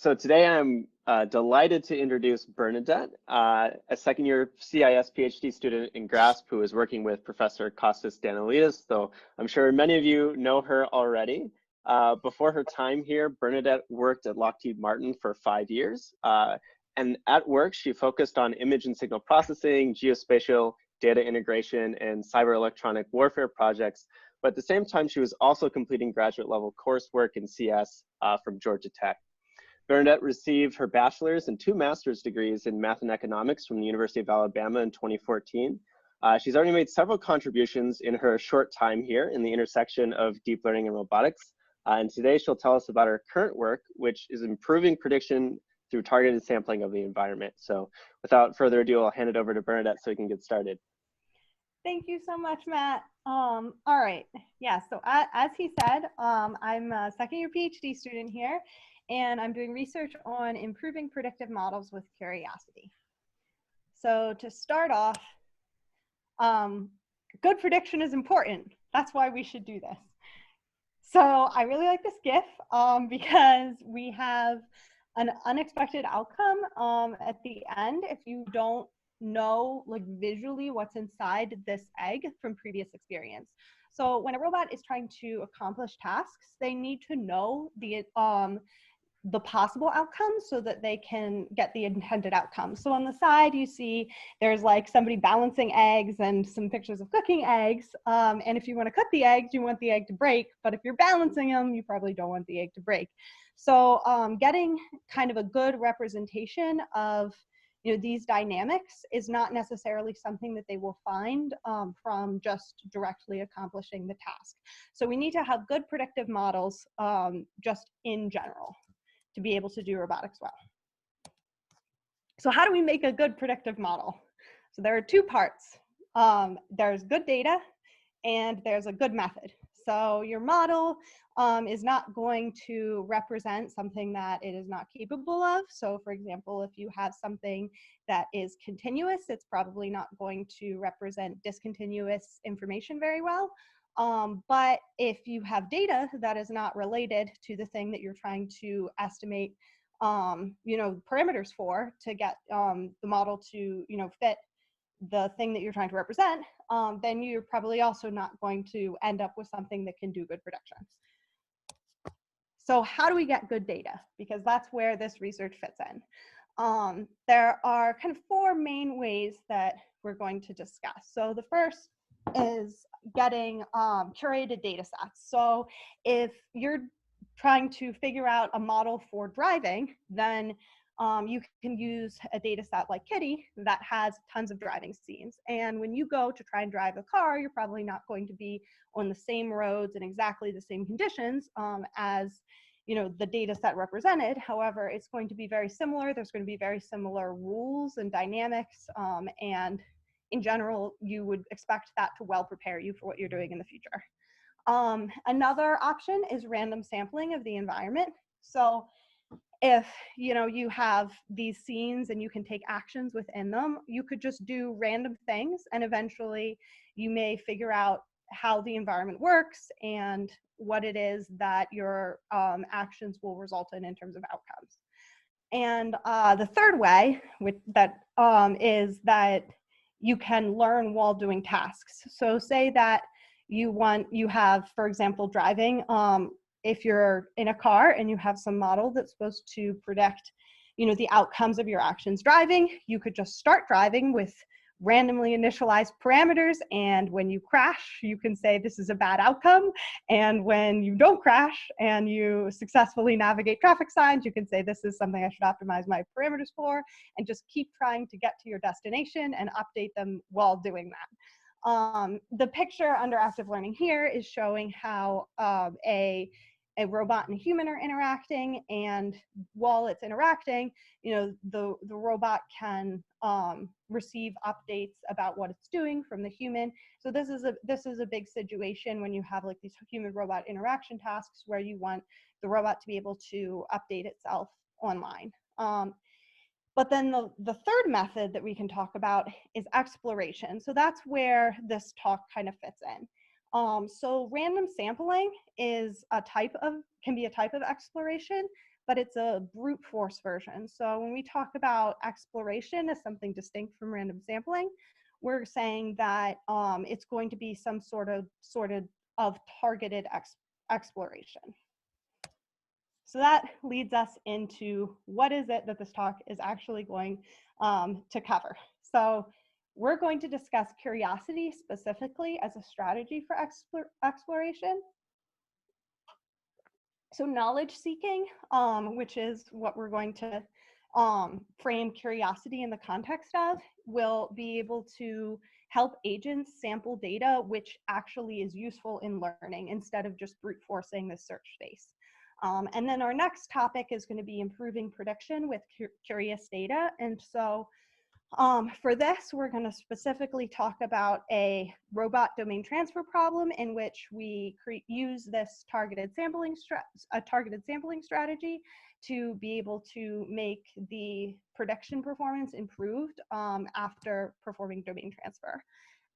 So today I'm delighted to introduce Bernadette, a second-year CIS PhD student in GRASP who is working with Professor Kostas Danielidis, though I'm sure many of you know her already. Before her time here, Bernadette worked at Lockheed Martin for 5 years. And at work, she focused on image and signal processing, geospatial data integration, and cyber electronic warfare projects. But at the same time, she was also completing graduate level coursework in CS from Georgia Tech. Bernadette received her bachelor's and 2 master's degrees in math and economics from the University of Alabama in 2014. She's already made several contributions in her short time here in the intersection of deep learning and robotics. And today she'll tell us about her current work, which is improving prediction through targeted sampling of the environment. So without further ado, I'll hand it over to Bernadette so we can get started. Thank you so much, Matt. All right, yeah, so as he said, I'm a second-year PhD student here, and I'm doing research on improving predictive models with curiosity. So to start off, good prediction is important. That's why we should do this. So I really like this GIF because we have an unexpected outcome at the end if you don't know like visually what's inside this egg from previous experience. So when a robot is trying to accomplish tasks, they need to know the possible outcomes so that they can get the intended outcome. So on the side, you see there's like somebody balancing eggs and some pictures of cooking eggs. And if you want to cook the eggs, you want the egg to break. But if you're balancing them, you probably don't want the egg to break. So getting kind of a good representation of these dynamics is not necessarily something that they will find from just directly accomplishing the task. So we need to have good predictive models just in general to be able to do robotics well. So how do we make a good predictive model? So there are 2 parts. There's good data and there's a good method. So your model is not going to represent something that it is not capable of. So for example, if you have something that is continuous, it's probably not going to represent discontinuous information very well. But if you have data that is not related to the thing that you're trying to estimate, parameters for to get the model to, fit the thing that you're trying to represent, then you're probably also not going to end up with something that can do good predictions. So how do we get good data? Because that's where this research fits in. There are kind of 4 main ways that we're going to discuss. So the first is getting curated data sets. So if you're trying to figure out a model for driving, then you can use a data set like Kitty that has tons of driving scenes. And when you go to try and drive a car, you're probably not going to be on the same roads and exactly the same conditions as the data set represented. However, it's going to be very similar. There's going to be very similar rules and dynamics, and in general, you would expect that to well prepare you for what you're doing in the future. Another option is random sampling of the environment. So if you have these scenes and you can take actions within them, you could just do random things and eventually you may figure out how the environment works and what it is that your actions will result in terms of outcomes. And the third way is that you can learn while doing tasks. So say that you have, for example, driving. If you're in a car and you have some model that's supposed to predict, the outcomes of your actions driving, you could just start driving with randomly initialized parameters. And when you crash, you can say this is a bad outcome. And when you don't crash and you successfully navigate traffic signs, you can say this is something I should optimize my parameters for, and just keep trying to get to your destination and update them while doing that. The picture under active learning here is showing how a robot and a human are interacting, and while it's interacting, the robot can receive updates about what it's doing from the human. So this is a big situation when you have like these human robot interaction tasks where you want the robot to be able to update itself online. But then the third method that we can talk about is exploration. So that's where this talk kind of fits in. So random sampling is can be a type of exploration, but it's a brute force version. So when we talk about exploration as something distinct from random sampling, we're saying that it's going to be some sort of targeted exploration. So that leads us into what is it that this talk is actually going to cover. So we're going to discuss curiosity specifically as a strategy for exploration. So knowledge seeking, which is what we're going to frame curiosity in the context of, will be able to help agents sample data which actually is useful in learning instead of just brute forcing the search space. And then our next topic is going to be improving prediction with curious data. And so for this, we're going to specifically talk about a robot domain transfer problem in which we use this targeted sampling strategy to be able to make the prediction performance improved after performing domain transfer.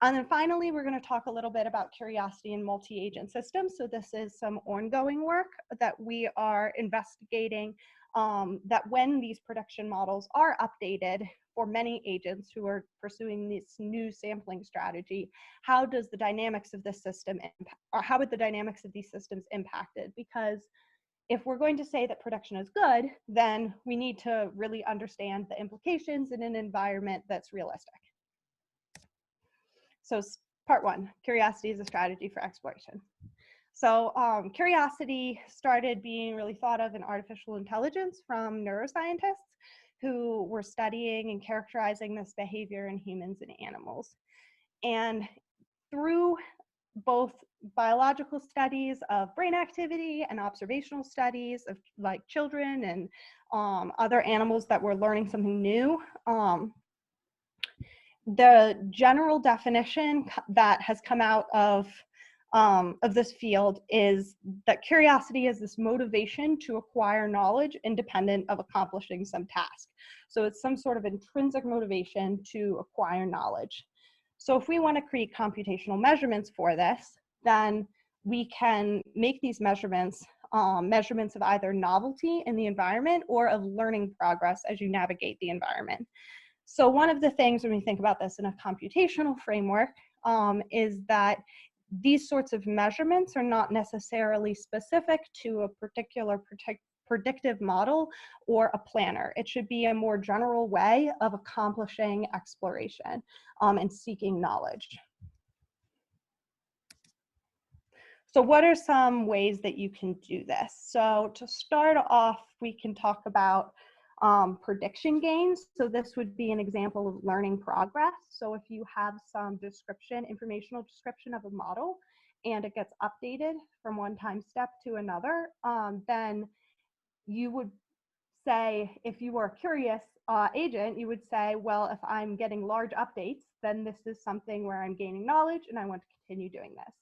And then finally, we're going to talk a little bit about curiosity in multi-agent systems. So this is some ongoing work that we are investigating, that when these prediction models are updated for many agents who are pursuing this new sampling strategy, how does the dynamics of this system impact, or how would the dynamics of these systems impacted? Because if we're going to say that prediction is good, then we need to really understand the implications in an environment that's realistic. So part one, curiosity is a strategy for exploration. So curiosity started being really thought of in artificial intelligence from neuroscientists who were studying and characterizing this behavior in humans and animals. And through both biological studies of brain activity and observational studies of like children and other animals that were learning something new, the general definition that has come out of this field is that curiosity is this motivation to acquire knowledge independent of accomplishing some task. So it's some sort of intrinsic motivation to acquire knowledge. So if we want to create computational measurements for this, then we can make these measurements measurements of either novelty in the environment or of learning progress as you navigate the environment. So one of the things when we think about this in a computational framework is that these sorts of measurements are not necessarily specific to a particular predictive model or a planner. It should be a more general way of accomplishing exploration and seeking knowledge. So what are some ways that you can do this? So to start off, we can talk about prediction gains. So this would be an example of learning progress. So if you have some description, informational description of a model, and it gets updated from one time step to another, then you would say, if you were a curious agent, you would say, well, if I'm getting large updates, then this is something where I'm gaining knowledge and I want to continue doing this.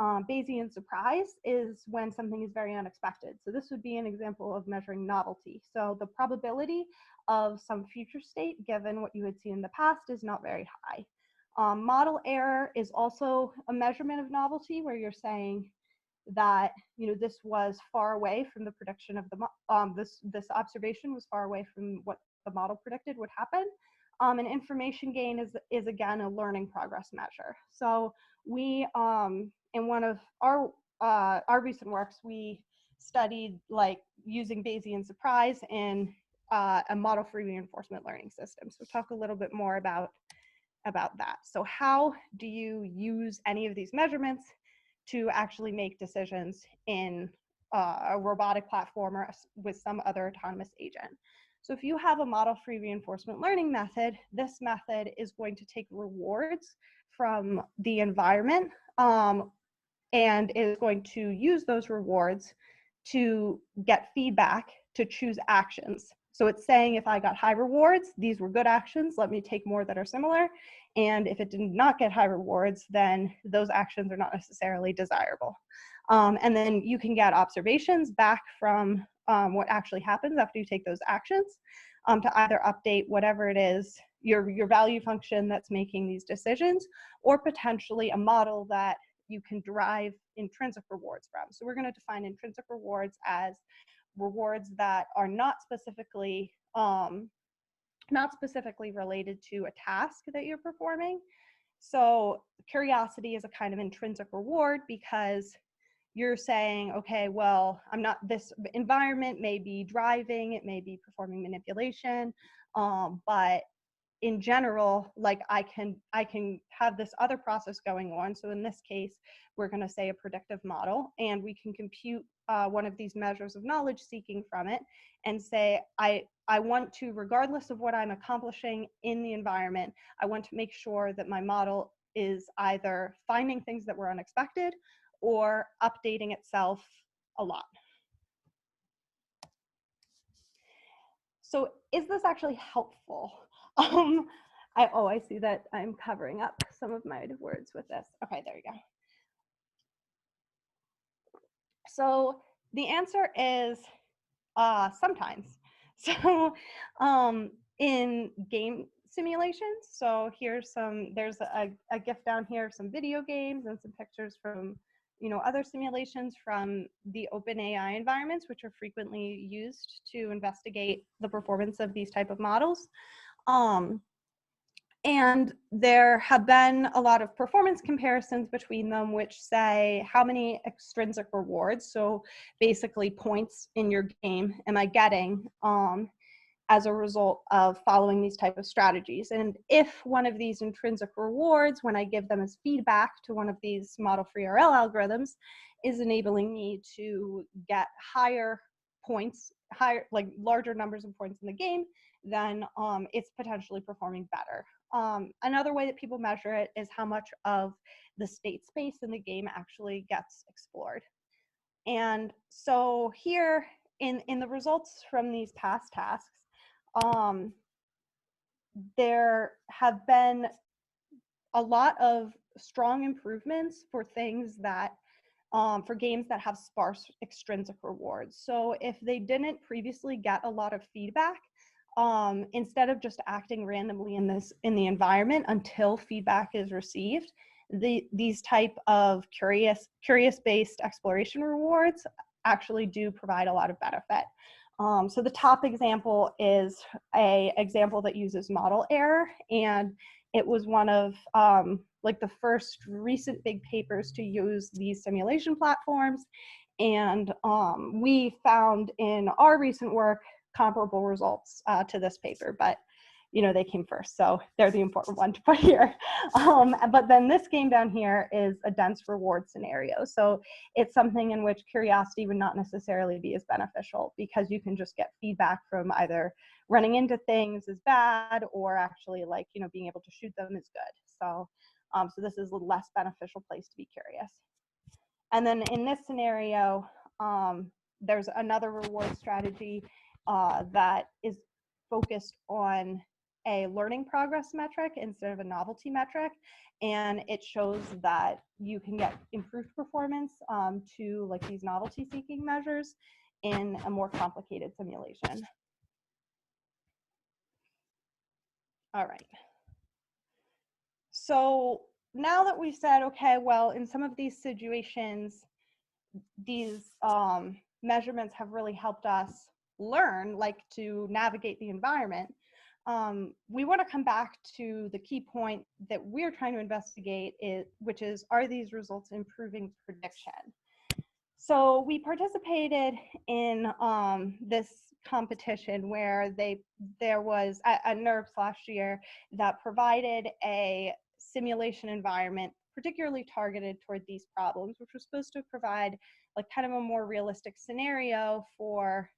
Bayesian surprise is when something is very unexpected. So this would be an example of measuring novelty. So the probability of some future state, given what you had seen in the past, is not very high. Model error is also a measurement of novelty, where you're saying that this was far away from the prediction of the this observation was far away from what the model predicted would happen. And information gain is again a learning progress measure. So we in one of our recent works, we studied like using Bayesian surprise in a model-free reinforcement learning system. So talk a little bit more about that. So how do you use any of these measurements to actually make decisions in a robotic platform or with some other autonomous agent? So if you have a model-free reinforcement learning method, this method is going to take rewards from the environment and is going to use those rewards to get feedback to choose actions. So it's saying, if I got high rewards, these were good actions, let me take more that are similar. And if it did not get high rewards, then those actions are not necessarily desirable. And then you can get observations back from what actually happens after you take those actions to either update whatever it is, your value function that's making these decisions, or potentially a model that you can derive intrinsic rewards from. So we're going to define intrinsic rewards as rewards that are not specifically related to a task that you're performing. So curiosity is a kind of intrinsic reward because you're saying, okay, well, this environment may be driving, it may be performing manipulation, but in general, like I can have this other process going on. So in this case, we're going to say a predictive model, and we can compute one of these measures of knowledge seeking from it and say, I want to, regardless of what I'm accomplishing in the environment, I want to make sure that my model is either finding things that were unexpected or updating itself a lot. So is this actually helpful? I see that I'm covering up some of my words with this. Okay, there you go. So the answer is sometimes. So in game simulations, so there's a GIF down here, some video games and some pictures from other simulations from the OpenAI environments, which are frequently used to investigate the performance of these type of models. And there have been a lot of performance comparisons between them, which say how many extrinsic rewards, so basically points in your game, am I getting as a result of following these type of strategies. And if one of these intrinsic rewards, when I give them as feedback to one of these model free RL algorithms, is enabling me to get higher points, like larger numbers of points in the game, then it's potentially performing better. Another way that people measure it is how much of the state space in the game actually gets explored. And so here in the results from these past tasks, there have been a lot of strong improvements for things that for games that have sparse extrinsic rewards. So if they didn't previously get a lot of feedback, instead of just acting randomly in the environment until feedback is received, these type of curious-based exploration rewards actually do provide a lot of benefit. So the top example is a example that uses model error, and it was one of like the first recent big papers to use these simulation platforms. And we found in our recent work comparable results to this paper, but they came first, so they're the important one to put here. But then this game down here is a dense reward scenario. So it's something in which curiosity would not necessarily be as beneficial because you can just get feedback from either running into things is bad or actually like, being able to shoot them is good. So, so this is a less beneficial place to be curious. And then in this scenario, there's another reward strategy that is focused on a learning progress metric instead of a novelty metric, and it shows that you can get improved performance to like these novelty seeking measures in a more complicated simulation. All right. So now that we've said, okay, well, in some of these situations, these measurements have really helped us learn, like to navigate the environment. We want to come back to the key point that we're trying to investigate, which is, are these results improving prediction? So we participated in this competition where there was a NERPS last year that provided a simulation environment particularly targeted toward these problems, which was supposed to provide like kind of a more realistic scenario for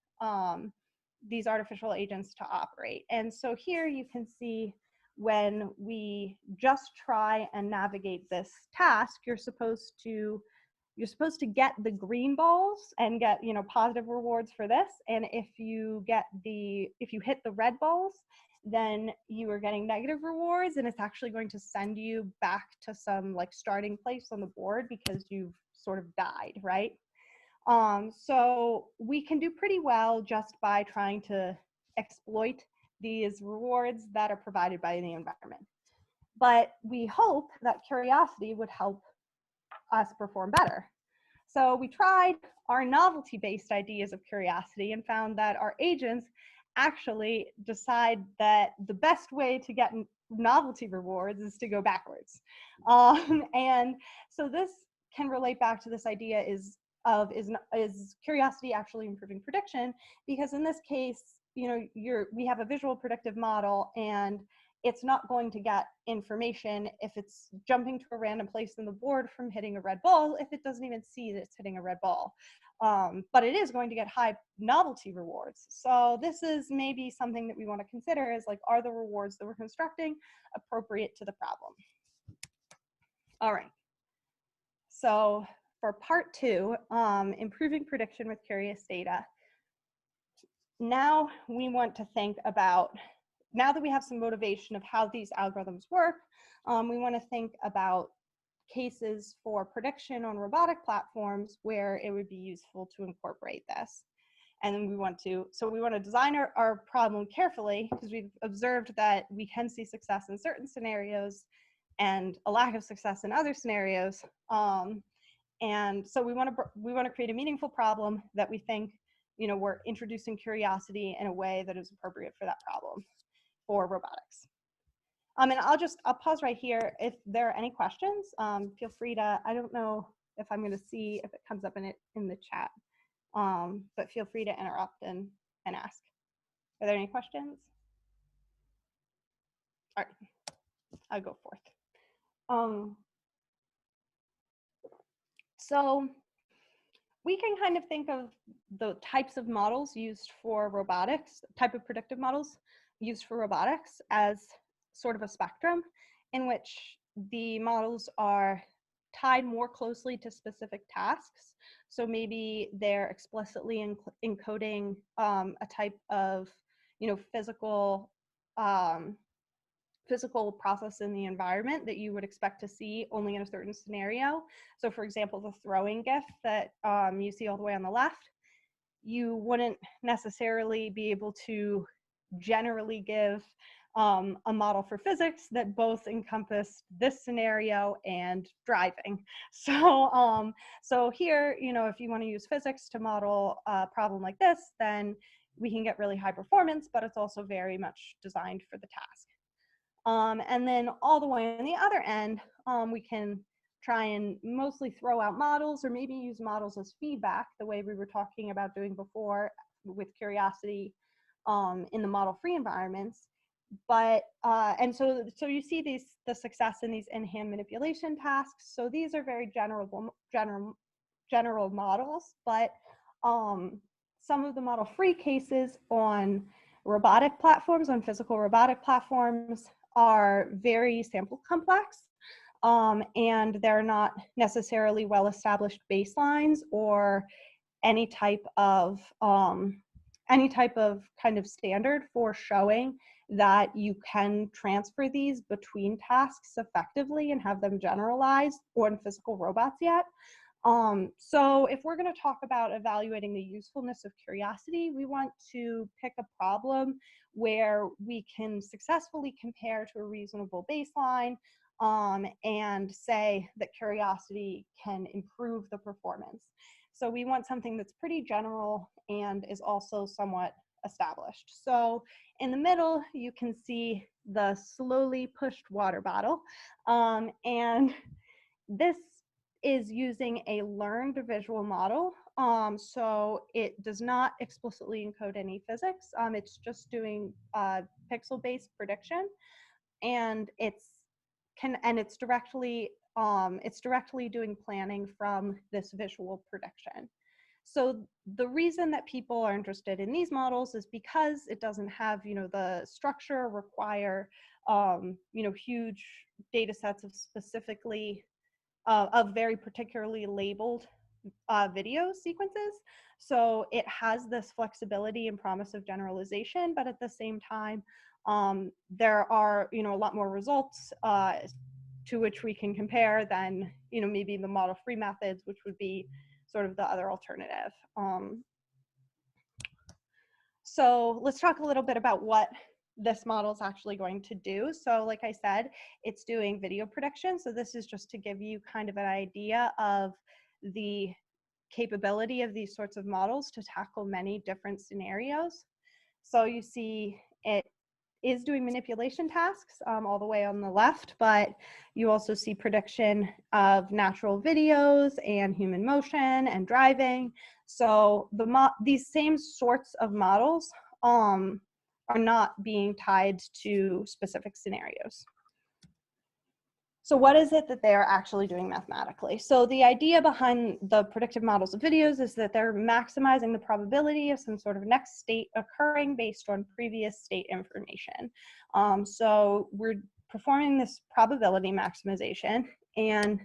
these artificial agents to operate. And so here you can see when we just try and navigate this task, you're supposed to get the green balls and get positive rewards for this. And if you hit the red balls, then you are getting negative rewards, and it's actually going to send you back to some like starting place on the board because you've sort of died, right? So we can do pretty well just by trying to exploit these rewards that are provided by the environment. But we hope that curiosity would help us perform better. So we tried our novelty-based ideas of curiosity and found that our agents actually decide that the best way to get novelty rewards is to go backwards. And so this can relate back to this idea is curiosity actually improving prediction? Because in this case, we have a visual predictive model, and it's not going to get information if it's jumping to a random place in the board from hitting a red ball if it doesn't even see that it's hitting a red ball. But it is going to get high novelty rewards. So this is maybe something that we want to consider is like, are the rewards that we're constructing appropriate to the problem? All right. So for part 2, improving prediction with curious data. Now we want to think about, now that we have some motivation of how these algorithms work, we want to think about cases for prediction on robotic platforms where it would be useful to incorporate this. And then we want to design our problem carefully, because we've observed that we can see success in certain scenarios and a lack of success in other scenarios. And so we want to create a meaningful problem that we think, we're introducing curiosity in a way that is appropriate for that problem for robotics. And I'll pause right here. If there are any questions, feel free to, I don't know if I'm going to see if it comes up in the chat, but feel free to interrupt and ask. Are there any questions? All right, I'll go forth. So we can kind of think of the types of models used for robotics, type of predictive models used for robotics, as sort of a spectrum in which the models are tied more closely to specific tasks. So maybe they're explicitly encoding a type of, physical process in the environment that you would expect to see only in a certain scenario. So for example, the throwing GIF that you see all the way on the left, you wouldn't necessarily be able to generally give a model for physics that both encompass this scenario and driving. So, so here, if you want to use physics to model a problem like this, then we can get really high performance, but it's also very much designed for the task. And then all the way on the other end, we can try and mostly throw out models, or maybe use models as feedback, the way we were talking about doing before with curiosity in the model-free environments. But and so you see the success in these in-hand manipulation tasks. So these are very general models, but some of the model-free cases on robotic platforms, on physical robotic platforms, are very sample complex, and they're not necessarily well-established baselines or any type of kind of standard for showing that you can transfer these between tasks effectively and have them generalized on physical robots yet. So if we're going to talk about evaluating the usefulness of curiosity, we want to pick a problem where we can successfully compare to a reasonable baseline and say that curiosity can improve the performance. So we want something that's pretty general and is also somewhat established. So in the middle, you can see the slowly pushed water bottle. And this is using a learned visual model. So it does not explicitly encode any physics. It's just doing pixel-based prediction, and it's directly doing planning from this visual prediction. So the reason that people are interested in these models is because it doesn't have, the structure require, huge data sets of specifically of very particularly labeled video sequences. So it has this flexibility and promise of generalization, but at the same time, there are, a lot more results to which we can compare than, maybe the model-free methods, which would be sort of the other alternative. So let's talk a little bit about what this model is actually going to do. So like I said, it's doing video prediction. So this is just to give you kind of an idea of the capability of these sorts of models to tackle many different scenarios. So you see it is doing manipulation tasks all the way on the left, but you also see prediction of natural videos and human motion and driving. So these same sorts of models are not being tied to specific scenarios. So what is it that they are actually doing mathematically? So the idea behind the predictive models of videos is that they're maximizing the probability of some sort of next state occurring based on previous state information. So we're performing this probability maximization, and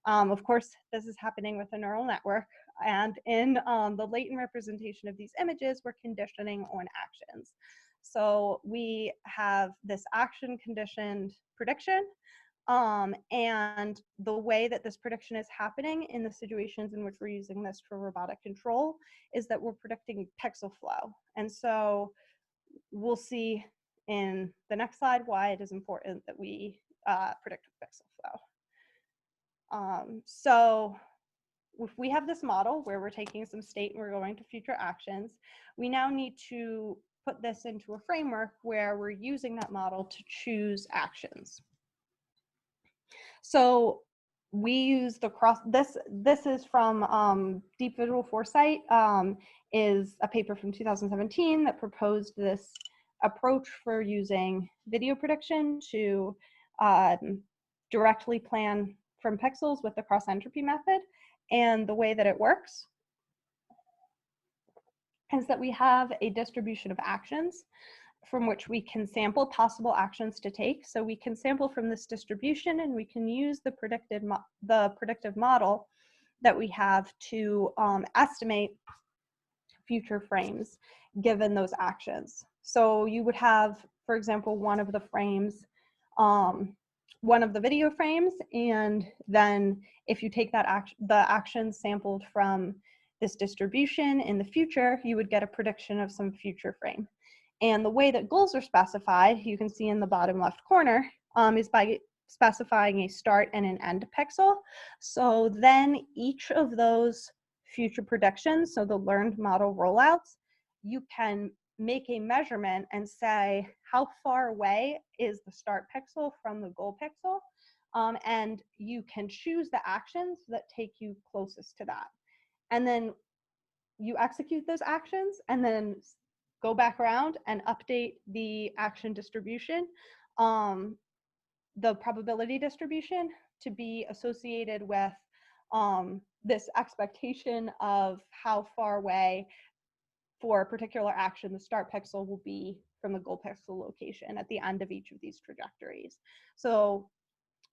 of course, this is happening with a neural network. And in the latent representation of these images, we're conditioning on actions. So we have this action conditioned prediction. And the way that this prediction is happening in the situations in which we're using this for robotic control is that we're predicting pixel flow. And so we'll see in the next slide why it is important that we predict pixel flow. So if we have this model where we're taking some state and we're going to future actions, we now need to put this into a framework where we're using that model to choose actions. So we use the this is from Deep Visual Foresight, is a paper from 2017 that proposed this approach for using video prediction to directly plan from pixels with the cross entropy method. And the way that it works is that we have a distribution of actions from which we can sample possible actions to take. So we can sample from this distribution, and we can use the predictive model that we have to estimate future frames given those actions. So you would have, for example, one of the frames, one of the video frames, and then if you take that the actions sampled from this distribution in the future, you would get a prediction of some future frame. And the way that goals are specified, you can see in the bottom left corner, is by specifying a start and an end pixel. So then each of those future predictions, so the learned model rollouts, you can make a measurement and say how far away is the start pixel from the goal pixel, and you can choose the actions that take you closest to that. And then you execute those actions and then go back around and update the action distribution, the probability distribution, to be associated with this expectation of how far away for a particular action the start pixel will be from the goal pixel location at the end of each of these trajectories. So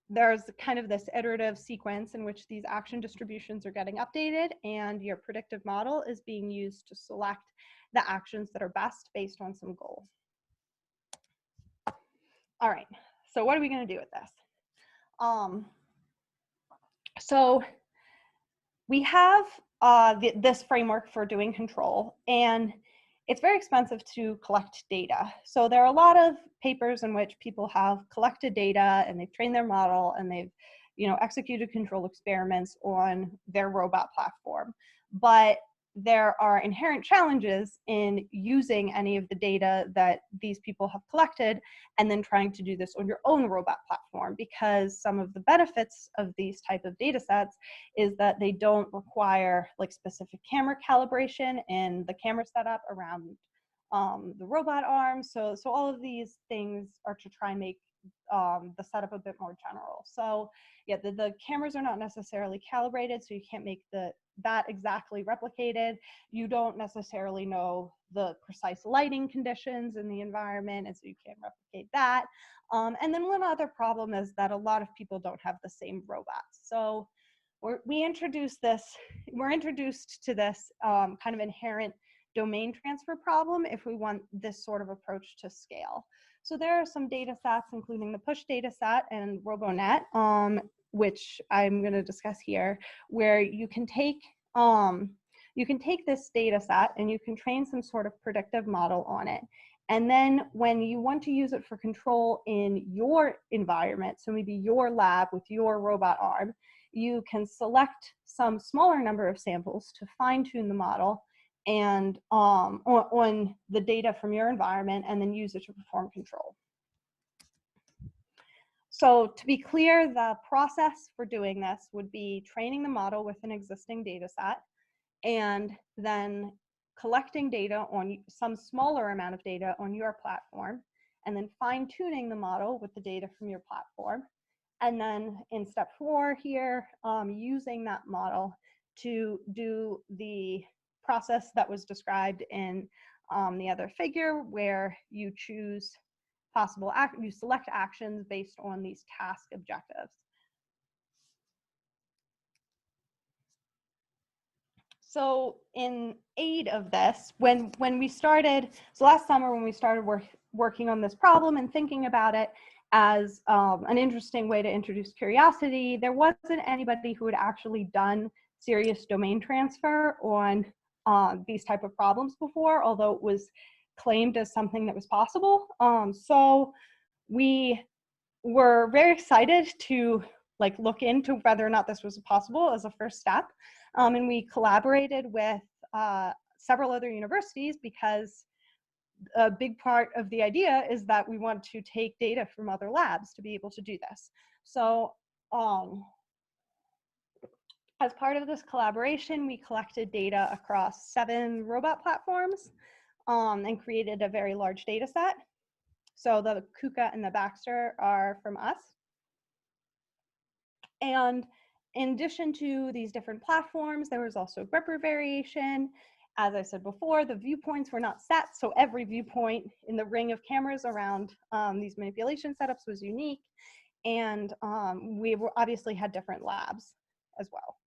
there's kind of this iterative sequence in which these action distributions are getting updated, and your predictive model is being used to select the actions that are best based on some goal. All right, so what are we going to do with this? So we have this framework for doing control, and it's very expensive to collect data. So there are a lot of papers in which people have collected data and they've trained their model and they've, executed control experiments on their robot platform. But there are inherent challenges in using any of the data that these people have collected and then trying to do this on your own robot platform, because some of the benefits of these type of data sets is that they don't require like specific camera calibration and the camera setup around the robot arm. So all of these things are to try and make the setup a bit more general. So yeah, the cameras are not necessarily calibrated, so you can't make that exactly replicated. You don't necessarily know the precise lighting conditions in the environment, and so you can't replicate that. And then one other problem is that a lot of people don't have the same robots. So we're introduced to this kind of inherent domain transfer problem if we want this sort of approach to scale. So there are some data sets, including the push data set and RoboNet, which I'm going to discuss here, where you can take this data set and you can train some sort of predictive model on it. And then when you want to use it for control in your environment, so maybe your lab with your robot arm, you can select some smaller number of samples to fine-tune the model and on the data from your environment, and then use it to perform control. So to be clear, the process for doing this would be training the model with an existing data set, and then collecting data on some smaller amount of data on your platform, and then fine-tuning the model with the data from your platform. And then in step 4 here, using that model to do the process that was described in the other figure, where you choose you select actions based on these task objectives. So in aid of this, when we started, so last summer when we started working on this problem and thinking about it as an interesting way to introduce curiosity, there wasn't anybody who had actually done serious domain transfer on these type of problems before, although it was claimed as something that was possible. So we were very excited to look into whether or not this was possible as a first step. And we collaborated with several other universities, because a big part of the idea is that we want to take data from other labs to be able to do this. So as part of this collaboration, we collected data across 7 robot platforms and created a very large data set. So the Kuka and the Baxter are from us. And in addition to these different platforms, there was also gripper variation. As I said before, the viewpoints were not set, so every viewpoint in the ring of cameras around these manipulation setups was unique. And we obviously had different labs as well.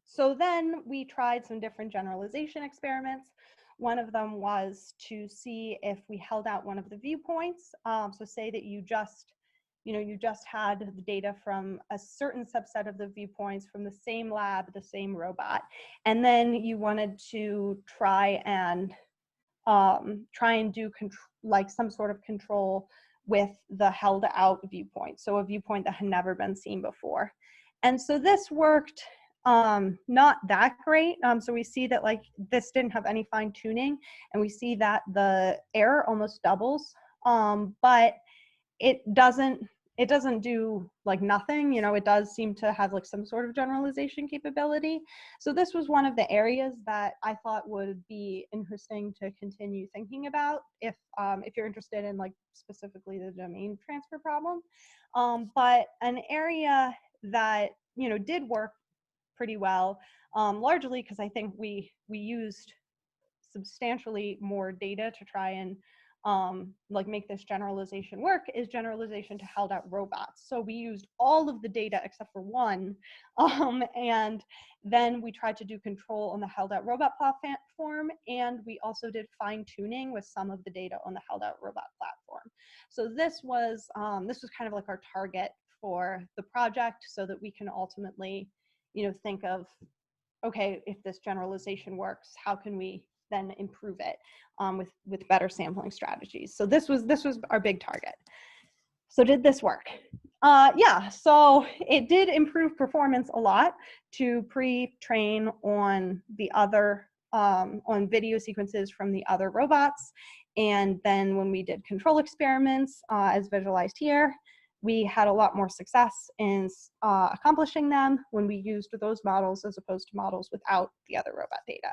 So then we tried some different generalization experiments. One of them was to see if we held out one of the viewpoints. So say that you just had the data from a certain subset of the viewpoints from the same lab, the same robot, and then you wanted to try and do some sort of control with the held out viewpoint, so a viewpoint that had never been seen before. And so this worked not that great. So we see that this didn't have any fine tuning, and we see that the error almost doubles, but it doesn't do nothing. It does seem to have some sort of generalization capability. So this was one of the areas that I thought would be interesting to continue thinking about if you're interested in specifically the domain transfer problem. But an area that did work pretty well, largely because I think we used substantially more data to try and make this generalization work, is generalization to held out robots. So we used all of the data except for one, and then we tried to do control on the held out robot platform, and we also did fine tuning with some of the data on the held out robot platform. So this was kind of our target for the project, so that we can ultimately think of, okay, if this generalization works, how can we then improve it with better sampling strategies? So this was our big target. So did this work? Yeah, so it did improve performance a lot to pre-train on the other, on video sequences from the other robots. And then when we did control experiments, as visualized here, we had a lot more success in accomplishing them when we used those models as opposed to models without the other robot data.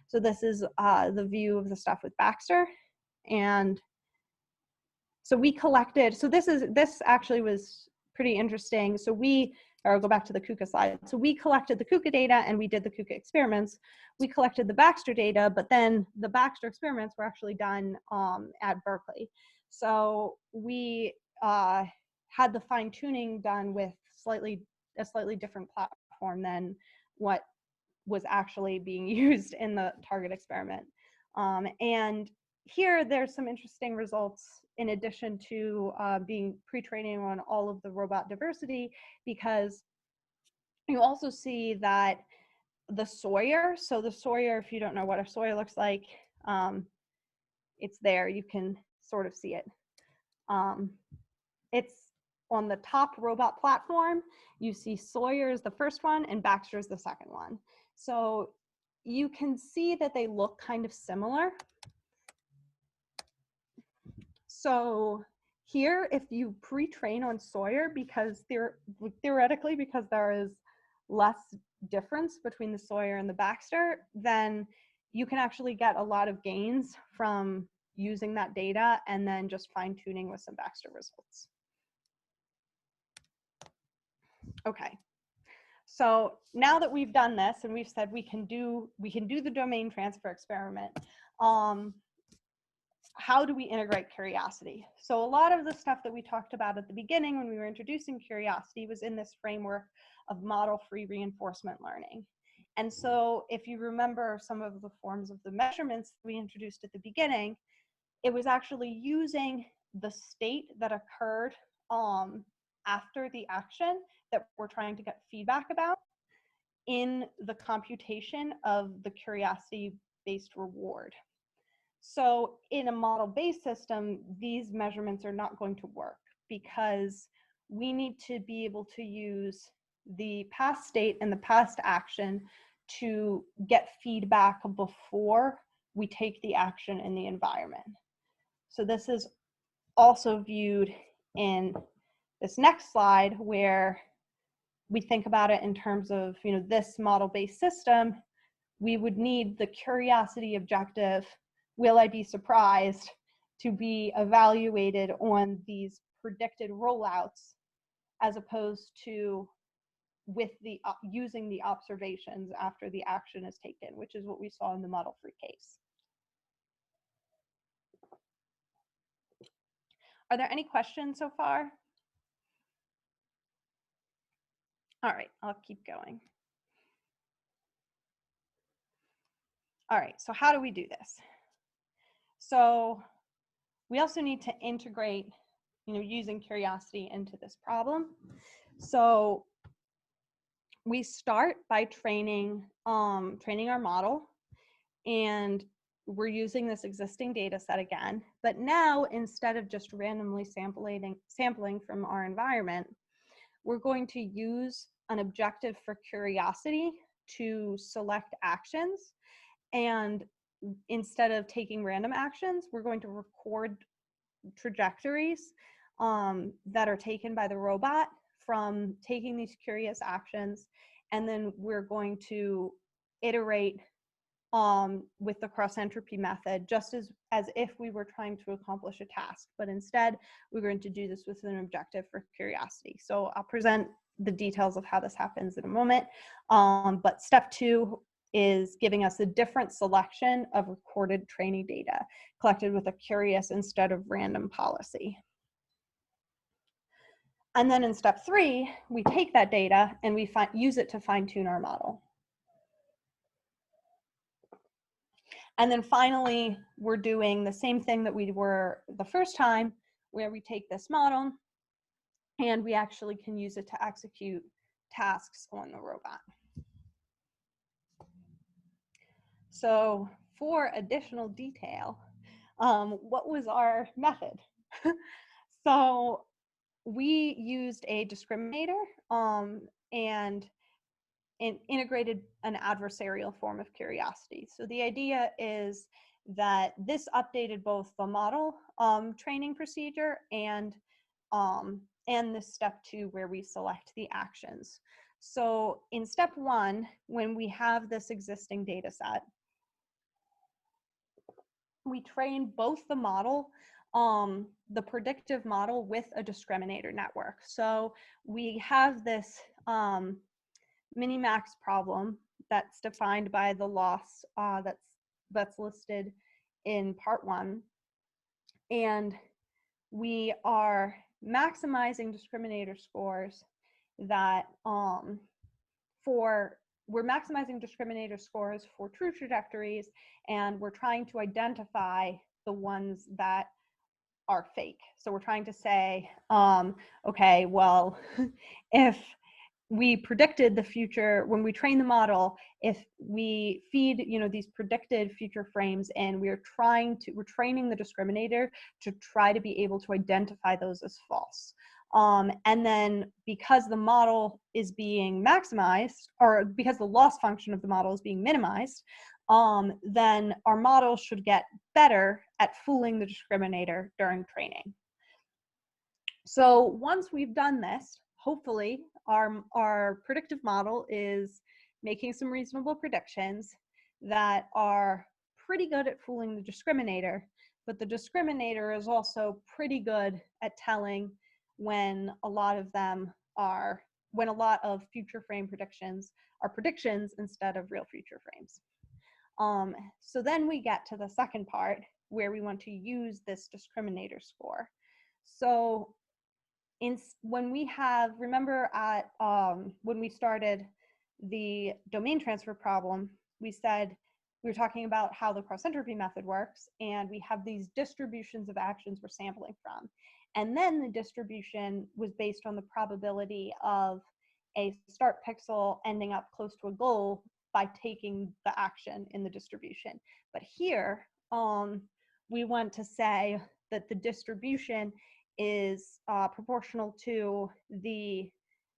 So this is the view of the stuff with Baxter. And so we collected, so this actually was pretty interesting. So I'll go back to the Kuka slide. So we collected the Kuka data and we did the Kuka experiments. We collected the Baxter data, but then the Baxter experiments were actually done at Berkeley. So we had the fine tuning done with a slightly different platform than what was actually being used in the target experiment. And here there's some interesting results in addition to being pre-training on all of the robot diversity, because you also see that the Sawyer, so the Sawyer, if you don't know what a Sawyer looks like, it's there, you can sort of see it. It's on the top robot platform, you see Sawyer is the first one and Baxter is the second one. So you can see that they look kind of similar. So here, if you pre-train on Sawyer, because theoretically, because there is less difference between the Sawyer and the Baxter, then you can actually get a lot of gains from using that data and then just fine-tuning with some Baxter results. Okay, so now that we've done this and we've said we can do the domain transfer experiment, how do we integrate curiosity? So a lot of the stuff that we talked about at the beginning when we were introducing curiosity was in this framework of model-free reinforcement learning. And so if you remember some of the forms of the measurements we introduced at the beginning, it was actually using the state that occurred after the action that we're trying to get feedback about in the computation of the curiosity-based reward. So in a model-based system, these measurements are not going to work because we need to be able to use the past state and the past action to get feedback before we take the action in the environment. So this is also viewed in this next slide where we think about it in terms of, you know, this model-based system. We would need the curiosity objective, will I be surprised, to be evaluated on these predicted rollouts as opposed to with the using the observations after the action is taken, which is what we saw in the model-free case. Are there any questions so far? All right, I'll keep going. All right, so how do we do this? So we also need to integrate, you know, using curiosity into this problem. So we start by training our model, and we're using this existing data set again, but now instead of just randomly sampling from our environment, we're going to use an objective for curiosity to select actions. And instead of taking random actions, we're going to record trajectories that are taken by the robot from taking these curious actions. And then we're going to iterate with the cross-entropy method, just as if we were trying to accomplish a task, but instead we're going to do this with an objective for curiosity. So I'll present the details of how this happens in a moment, but step 2 is giving us a different selection of recorded training data collected with a curious instead of random policy. And then in step 3, we take that data and we use it to fine-tune our model. And then finally, we're doing the same thing that we were the first time, where we take this model and we actually can use it to execute tasks on the robot. So for additional detail, what was our method? So we used a discriminator and integrated an adversarial form of curiosity. So the idea is that this updated both the model training procedure and this step 2 where we select the actions. So in step 1, when we have this existing data set, we train both the model, the predictive model, with a discriminator network. So we have this minimax problem that's defined by the loss that's listed in part 1, and we are maximizing discriminator scores that we're maximizing discriminator scores for true trajectories, and we're trying to identify the ones that are fake. So we're trying to say, okay, well, if we predicted the future when we train the model, if we feed, you know, these predicted future frames, and we're training the discriminator to try to be able to identify those as false. And then because the model is being maximized, or because the loss function of the model is being minimized, then our model should get better at fooling the discriminator during training. So once we've done this, hopefully our predictive model is making some reasonable predictions that are pretty good at fooling the discriminator, but the discriminator is also pretty good at telling when a lot of future frame predictions are predictions instead of real future frames. So then we get to the second part where we want to use this discriminator score. So when we have, remember at when we started the domain transfer problem, we said we were talking about how the cross entropy method works, and we have these distributions of actions we're sampling from. And then the distribution was based on the probability of a start pixel ending up close to a goal by taking the action in the distribution. But here, we want to say that the distribution is proportional to the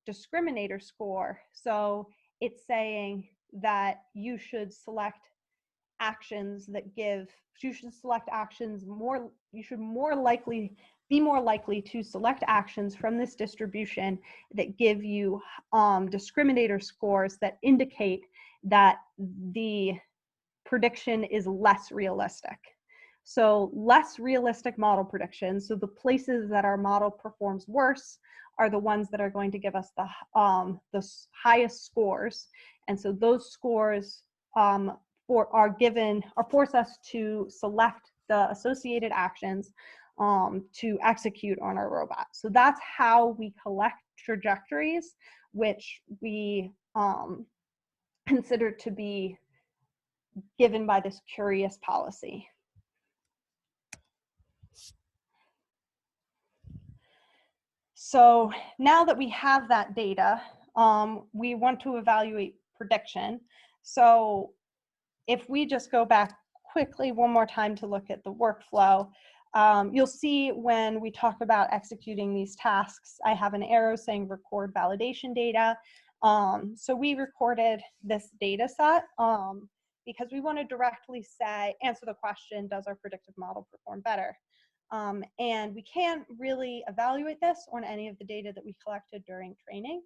discriminator score. So it's saying that you should select actions that give, you should select actions more, you should be more likely to select actions from this distribution that give you discriminator scores that indicate that the prediction is less realistic. So less realistic model predictions, so the places that our model performs worse are the ones that are going to give us the highest scores. And so those scores force us to select the associated actions to execute on our robot. So that's how we collect trajectories, which we consider to be given by this curious policy. So now that we have that data, we want to evaluate prediction. So if we just go back quickly one more time to look at the workflow, you'll see when we talk about executing these tasks, I have an arrow saying record validation data. So we recorded this data set because we want to directly answer the question, does our predictive model perform better? And we can't really evaluate this on any of the data that we collected during training.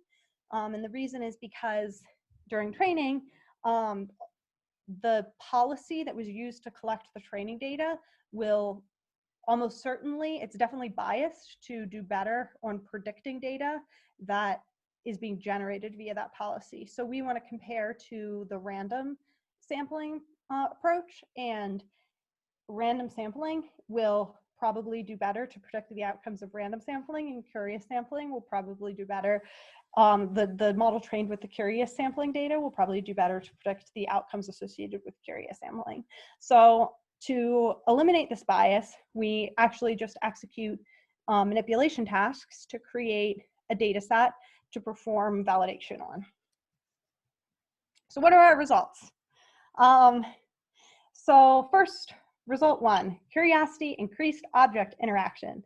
And the reason is because during training, the policy that was used to collect the training data will almost certainly, it's definitely biased to do better on predicting data that is being generated via that policy. So we want to compare to the random sampling approach, and random sampling will probably do better to predict the outcomes of random sampling, and curious sampling will probably do better. The model trained with the curious sampling data will probably do better to predict the outcomes associated with curious sampling. So to eliminate this bias, we actually just execute manipulation tasks to create a data set to perform validation on. So what are our results? So first, result 1, curiosity increased object interaction.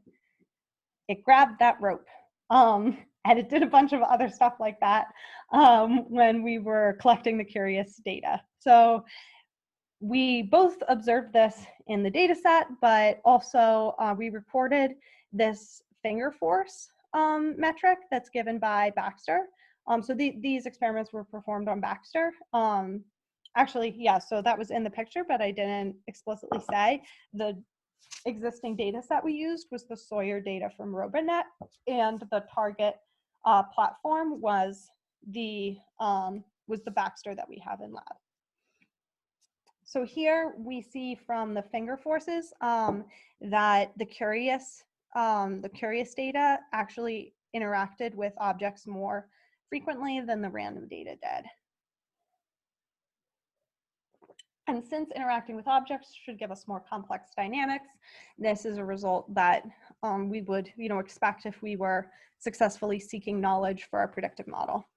It grabbed that rope. And it did a bunch of other stuff like that when we were collecting the curious data. So we both observed this in the data set, but also we recorded this finger force metric that's given by Baxter. So these experiments were performed on Baxter. Actually, yeah, so that was in the picture, but I didn't explicitly say. The existing data set we used was the Sawyer data from Robotic, and the target platform was the Baxter that we have in lab. So here we see from the finger forces that the curious data actually interacted with objects more frequently than the random data did. And since interacting with objects should give us more complex dynamics, this is a result that we would expect if we were successfully seeking knowledge for our predictive model.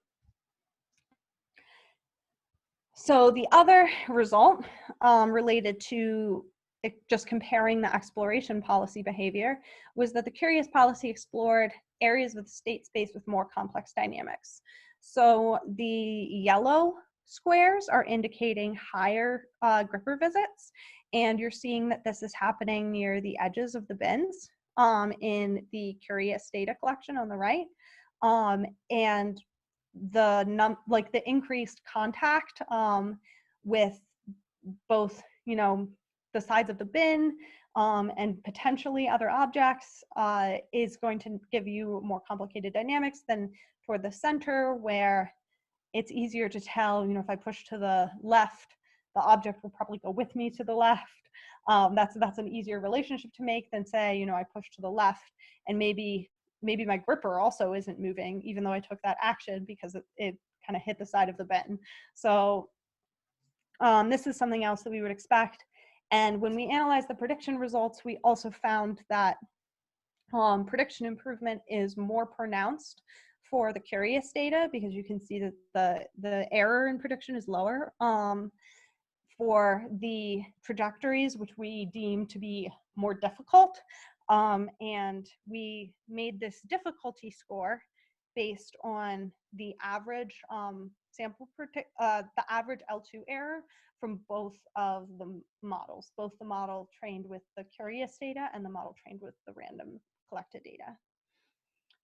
So the other result related to just comparing the exploration policy behavior, was that the curious policy explored areas of the state space with more complex dynamics. So the yellow squares are indicating higher gripper visits, and you're seeing that this is happening near the edges of the bins in the curious data collection on the right. And the increased contact with both, the sides of the bin and potentially other objects is going to give you more complicated dynamics than toward the center, where it's easier to tell, if I push to the left, the object will probably go with me to the left. That's an easier relationship to make than say, I push to the left and maybe my gripper also isn't moving, even though I took that action because it kind of hit the side of the bin. So this is something else that we would expect. And when we analyzed the prediction results, we also found that prediction improvement is more pronounced for the curious data, because you can see that the error in prediction is lower. For the trajectories, which we deem to be more difficult, and we made this difficulty score based on the average the average L2 error from both of the models, both the model trained with the curious data and the model trained with the random collected data.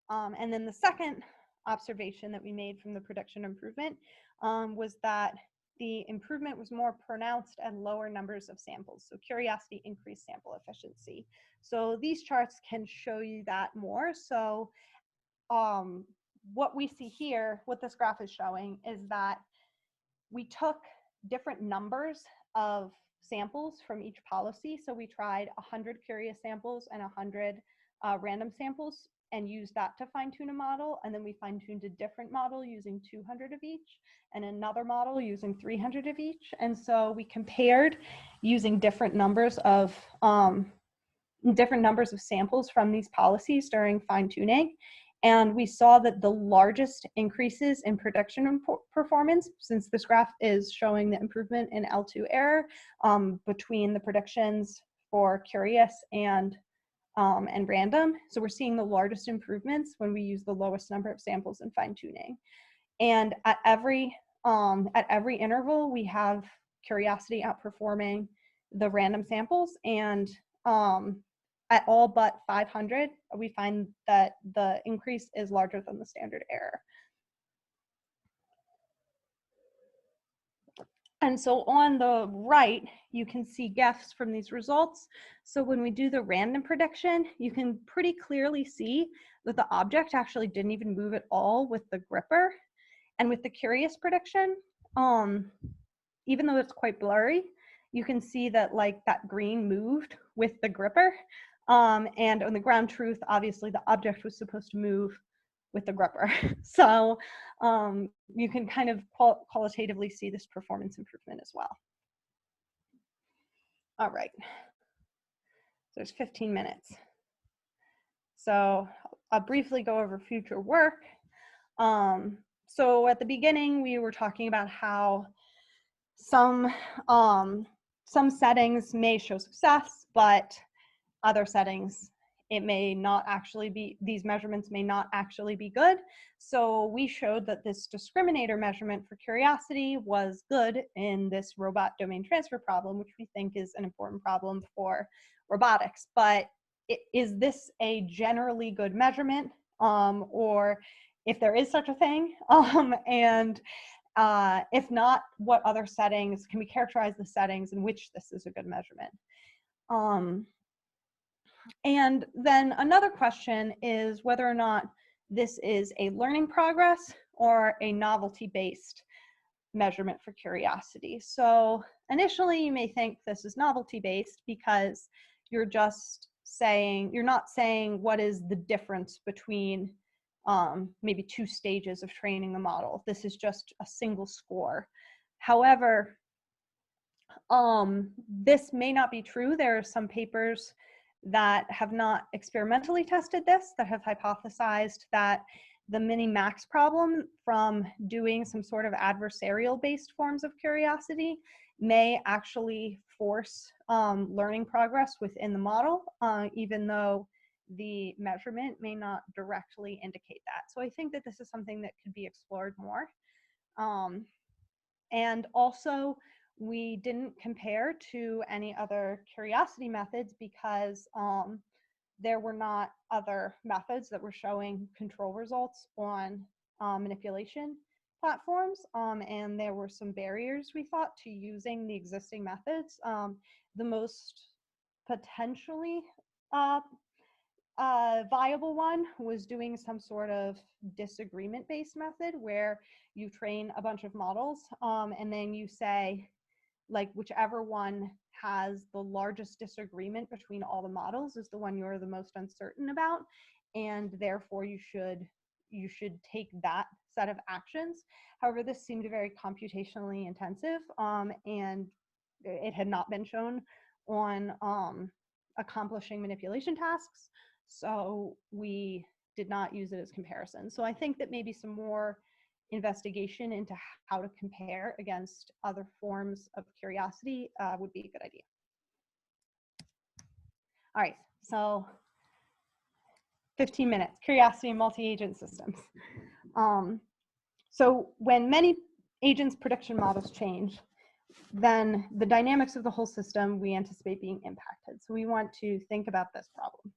And then the second observation that we made from the prediction improvement was that the improvement was more pronounced at lower numbers of samples. So curiosity increased sample efficiency. So these charts can show you that more. So what we see here, what this graph is showing, is that we took different numbers of samples from each policy. So we tried 100 curious samples and 100 random samples and used that to fine tune a model. And then we fine tuned a different model using 200 of each and another model using 300 of each. And so we compared using different numbers of samples from these policies during fine tuning. And we saw that the largest increases in prediction performance, since this graph is showing the improvement in L2 error between the predictions for curious and random. So we're seeing the largest improvements when we use the lowest number of samples in fine tuning. And at every interval, we have curiosity outperforming the random samples, and at all but 500, we find that the increase is larger than the standard error. And so on the right, you can see GEFs from these results. So when we do the random prediction, you can pretty clearly see that the object actually didn't even move at all with the gripper. And with the curious prediction, even though it's quite blurry, you can see that that green moved with the gripper. And on the ground truth, obviously the object was supposed to move with the gripper. So you can kind of qualitatively see this performance improvement as well. All right, so there's 15 minutes. So I'll briefly go over future work. So at the beginning, we were talking about how some settings may show success, but other settings, it may not actually be, these measurements may not actually be good. So we showed that this discriminator measurement for curiosity was good in this robot domain transfer problem, which we think is an important problem for robotics. But is this a generally good measurement, or if there is such a thing, and if not, what other settings, can we characterize the settings in which this is a good measurement? And then another question is whether or not this is a learning progress or a novelty-based measurement for curiosity. So initially you may think this is novelty-based because you're just saying, you're not saying what is the difference between maybe two stages of training the model. This is just a single score. However, this may not be true. There are some papers that have not experimentally tested this, that have hypothesized that the mini-max problem from doing some sort of adversarial-based forms of curiosity may actually force learning progress within the model, even though the measurement may not directly indicate that. So I think that this is something that could be explored more. And also, we didn't compare to any other curiosity methods because there were not other methods that were showing control results on manipulation platforms, and there were some barriers, we thought, to using the existing methods. The most potentially viable one was doing some sort of disagreement-based method where you train a bunch of models and then you say, like, whichever one has the largest disagreement between all the models is the one you're the most uncertain about, and therefore you should take that set of actions. However, this seemed very computationally intensive, and it had not been shown on accomplishing manipulation tasks, so we did not use it as comparison. So I think that maybe some more investigation into how to compare against other forms of curiosity would be a good idea. All right, so 15 minutes, curiosity and multi-agent systems. So when many agents prediction models change, then the dynamics of the whole system we anticipate being impacted. So we want to think about this problem.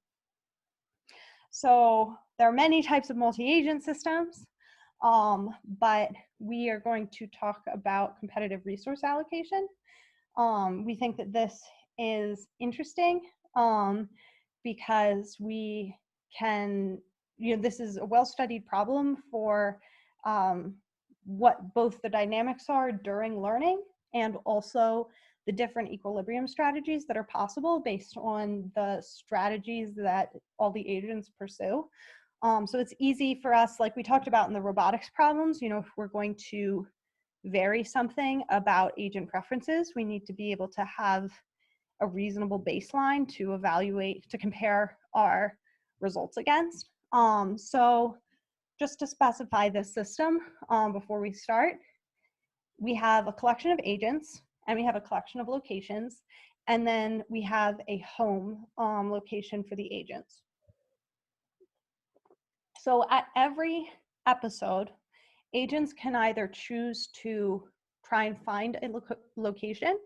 So there are many types of multi-agent systems, but we are going to talk about competitive resource allocation. We think that this is interesting because we can, this is a well-studied problem for what both the dynamics are during learning and also the different equilibrium strategies that are possible based on the strategies that all the agents pursue. So it's easy for us, like we talked about in the robotics problems, if we're going to vary something about agent preferences, we need to be able to have a reasonable baseline to evaluate, to compare our results against. So just to specify this system before we start, we have a collection of agents and we have a collection of locations, and then we have a home location for the agents. So at every episode, agents can either choose to try and find a location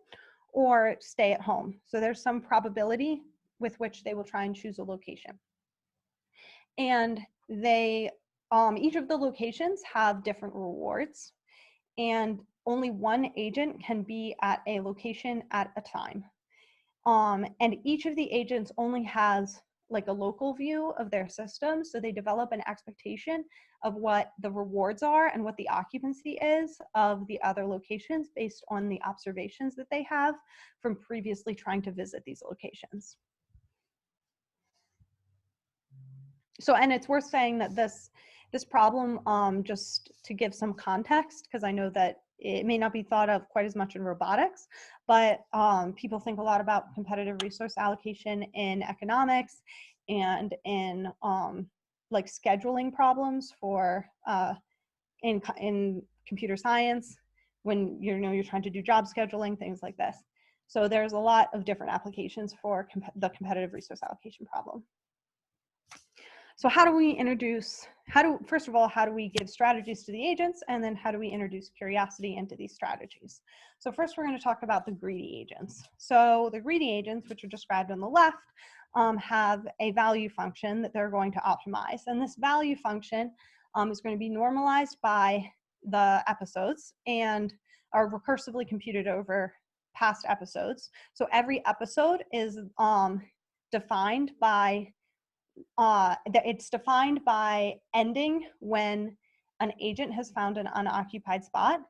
or stay at home. So there's some probability with which they will try and choose a location. And they, each of the locations have different rewards, and only one agent can be at a location at a time. And each of the agents only has like a local view of their system, so they develop an expectation of what the rewards are and what the occupancy is of the other locations based on the observations that they have from previously trying to visit these locations. So, and it's worth saying that this problem, just to give some context, because I know that it may not be thought of quite as much in robotics, but people think a lot about competitive resource allocation in economics and in like scheduling problems for in computer science when you're trying to do job scheduling, things like this. So there's a lot of different applications for the competitive resource allocation problem. So how do we introduce, first of all, how do we give strategies to the agents, and then how do we introduce curiosity into these strategies? So first we're going to talk about the greedy agents. So the greedy agents, which are described on the left, have a value function that they're going to optimize. And this value function is going to be normalized by the episodes and are recursively computed over past episodes. So every episode is defined by ending when an agent has found an unoccupied spot.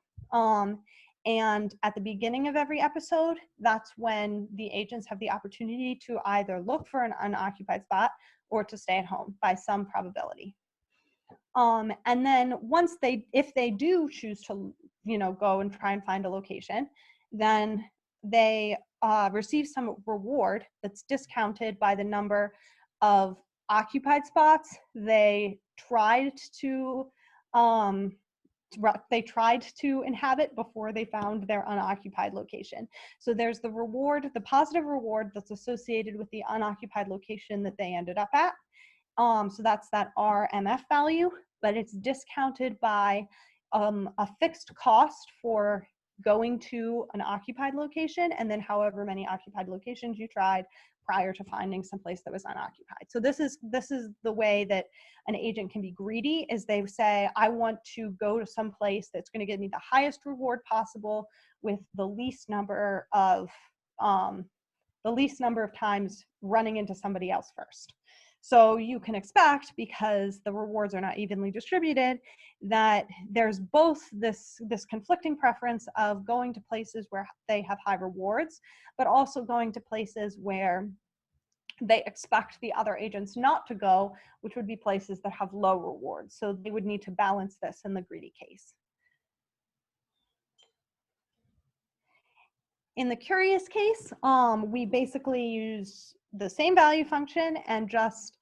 And at the beginning of every episode, that's when the agents have the opportunity to either look for an unoccupied spot or to stay at home by some probability. And then if they do choose to, go and try and find a location, then they receive some reward that's discounted by the number of occupied spots they tried to inhabit before they found their unoccupied location. So there's the reward, the positive reward that's associated with the unoccupied location that they ended up at. So that's that RMF value, but it's discounted by a fixed cost for going to an occupied location, and then however many occupied locations you tried prior to finding someplace that was unoccupied. So this is the way that an agent can be greedy, is they say, I want to go to some place that's going to give me the highest reward possible with the least number of times running into somebody else first. So you can expect, because the rewards are not evenly distributed, that there's both this conflicting preference of going to places where they have high rewards, but also going to places where they expect the other agents not to go, which would be places that have low rewards. So they would need to balance this in the greedy case. In the curious case, we basically use the same value function and just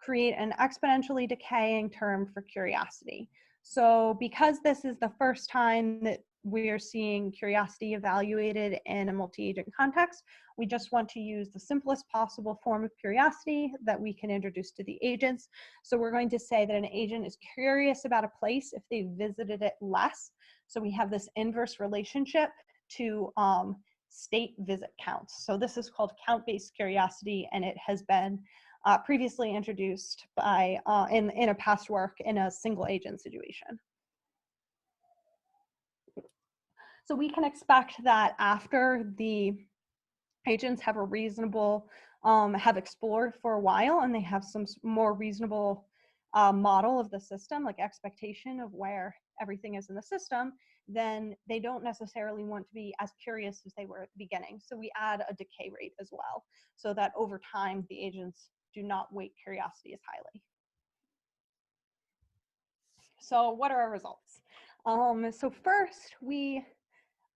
create an exponentially decaying term for curiosity. So because this is the first time that we're seeing curiosity evaluated in a multi-agent context, we just want to use the simplest possible form of curiosity that we can introduce to the agents. So we're going to say that an agent is curious about a place if they visited it less. So we have this inverse relationship to state visit counts. So this is called count-based curiosity, and it has been previously introduced by in a past work in a single agent situation. So we can expect that after the agents have a reasonable, have explored for a while, and they have some more reasonable model of the system, like expectation of where everything is in the system, then they don't necessarily want to be as curious as they were at the beginning. So we add a decay rate as well, so that over time the agents do not weight curiosity as highly. So what are our results? So first, we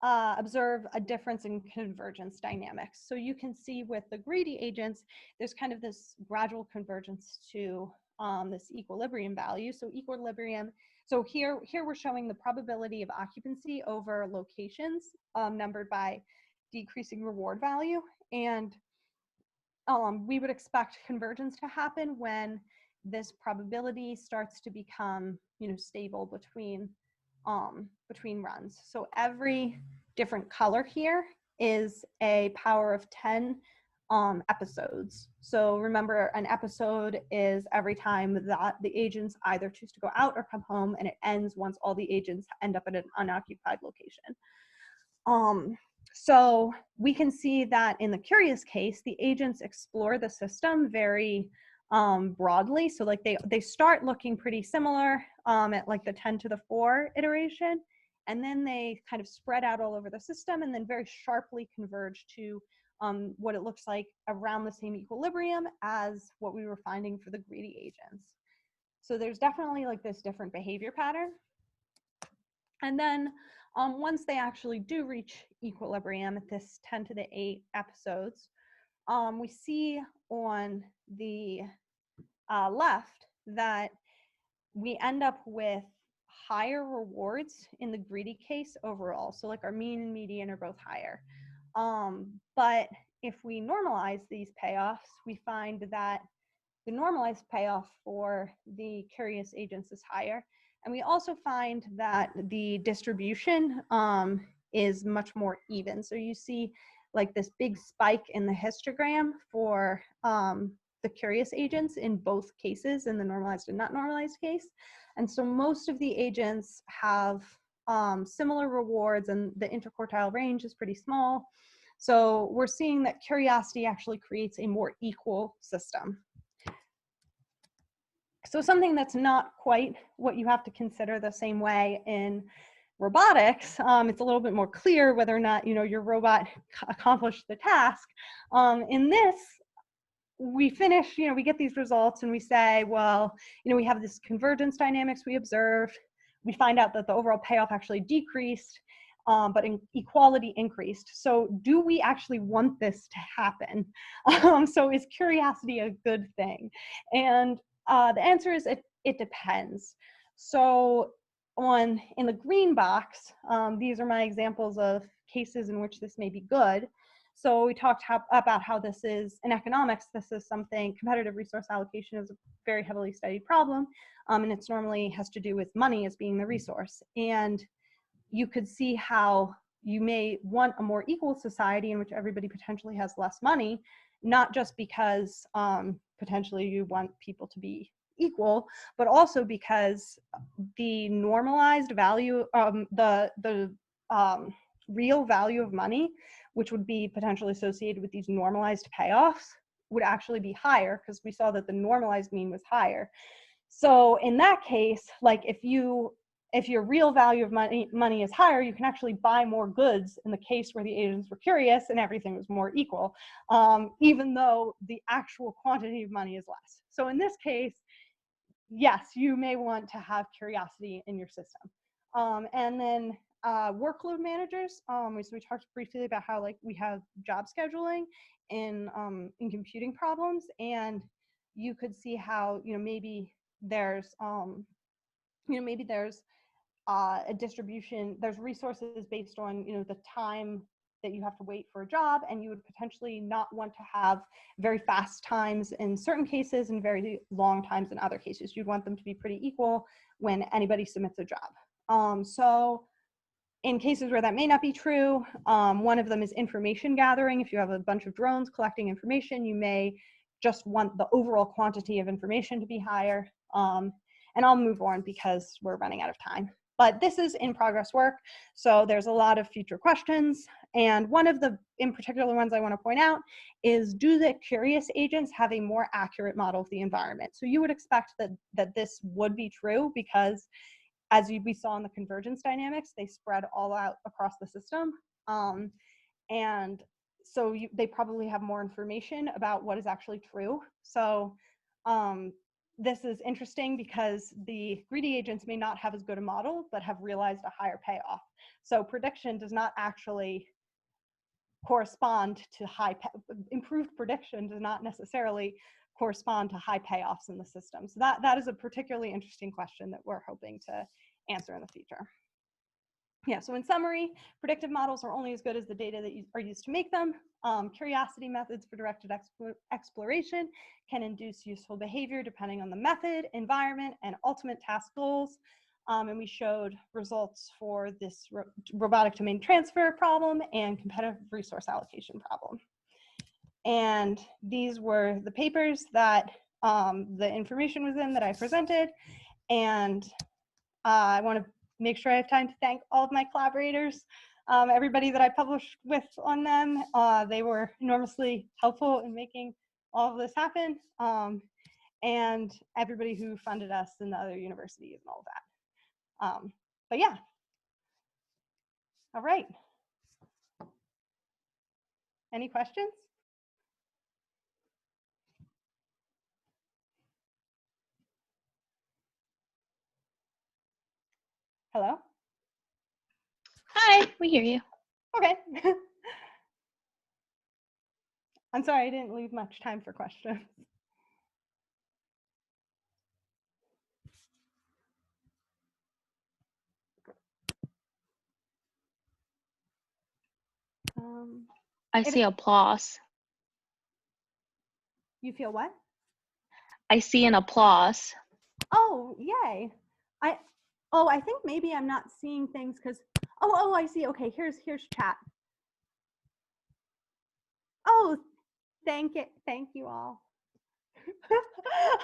observe a difference in convergence dynamics. So you can see with the greedy agents, there's kind of this gradual convergence to this equilibrium value. So equilibrium, so here we're showing the probability of occupancy over locations numbered by decreasing reward value. And we would expect convergence to happen when this probability starts to become, stable between runs. So every different color here is a power of 10 episodes. So remember, an episode is every time that the agents either choose to go out or come home, and it ends once all the agents end up at an unoccupied location. So we can see that in the curious case, the agents explore the system very broadly. So like they start looking pretty similar at like the 10 to the 4 iteration, and then they kind of spread out all over the system and then very sharply converge to what it looks like around the same equilibrium as what we were finding for the greedy agents. So there's definitely like this different behavior pattern. And then once they actually do reach equilibrium at this 10 to the 8 episodes, we see on the left that we end up with higher rewards in the greedy case overall. So like our mean and median are both higher. But if we normalize these payoffs, we find that the normalized payoff for the curious agents is higher. And we also find that the distribution is much more even. So you see like this big spike in the histogram for the curious agents in both cases, in the normalized and not normalized case. And so most of the agents have similar rewards, and the interquartile range is pretty small. So we're seeing that curiosity actually creates a more equal system. So something that's not quite what you have to consider the same way in robotics, it's a little bit more clear whether or not your robot accomplished the task. In this, we finish, we get these results and we say, well, we have this convergence dynamics we observed. We find out that the overall payoff actually decreased, but equality increased. So do we actually want this to happen? So is curiosity a good thing? And The answer is it depends. So in the green box, these are my examples of cases in which this may be good. So we talked about how this is, in economics, this is something, competitive resource allocation is a very heavily studied problem, and it's normally has to do with money as being the resource. And you could see how you may want a more equal society in which everybody potentially has less money, not just because potentially you want people to be equal, but also because the normalized value, the real value of money, which would be potentially associated with these normalized payoffs, would actually be higher, because we saw that the normalized mean was higher. So in that case, like if your real value of money is higher, you can actually buy more goods in the case where the agents were curious and everything was more equal, even though the actual quantity of money is less. So in this case, yes, you may want to have curiosity in your system. And then workload managers, so we talked briefly about how like we have job scheduling in computing problems, and you could see how maybe there's a distribution, there's resources based on the time that you have to wait for a job, and you would potentially not want to have very fast times in certain cases and very long times in other cases. You'd want them to be pretty equal when anybody submits a job. So in cases where that may not be true, one of them is information gathering. If you have a bunch of drones collecting information, you may just want the overall quantity of information to be higher. And I'll move on because we're running out of time. But this is in progress work, so there's a lot of future questions. And one of the, in particular, ones I want to point out is, do the curious agents have a more accurate model of the environment? So you would expect that this would be true, because as we saw in the convergence dynamics, they spread all out across the system. And so they probably have more information about what is actually true. So this is interesting because the greedy agents may not have as good a model, but have realized a higher payoff. So prediction does not actually correspond to improved prediction does not necessarily correspond to high payoffs in the system. So that is a particularly interesting question that we're hoping to answer in the future. Yeah, so in summary, predictive models are only as good as the data that are used to make them. Curiosity methods for directed exploration can induce useful behavior depending on the method, environment, and ultimate task goals. And we showed results for this robotic domain transfer problem and competitive resource allocation problem. And these were the papers that the information was in that I presented. And I want to make sure I have time to thank all of my collaborators, everybody that I published with on them. They were enormously helpful in making all of this happen, and everybody who funded us in the other universities and all of that. But yeah, all right. Any questions? Hello? Hi, we hear you. Okay. I'm sorry, I didn't leave much time for questions. I see applause. You feel what? I see an applause. Oh, yay. I think maybe I'm not seeing things because, oh, I see. Okay, here's chat. Oh, thank you all.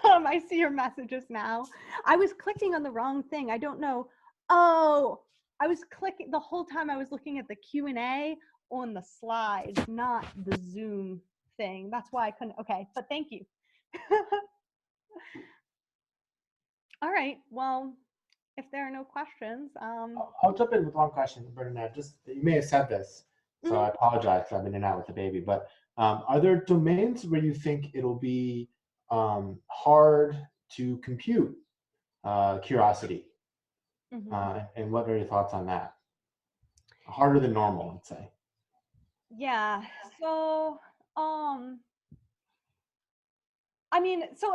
I see your messages now. I was clicking on the wrong thing. I don't know. Oh, I was clicking the whole time. I was looking at the Q&A on the slides, not the Zoom thing. That's why I couldn't. Okay, but thank you. All right. Well, if there are no questions, I'll jump in with one question, Bernadette. Just, you may have said this, so I apologize. I've been in and out with the baby. But are there domains where you think it'll be hard to compute curiosity? And what are your thoughts on that? Harder than normal, let's say. Yeah. So I mean, so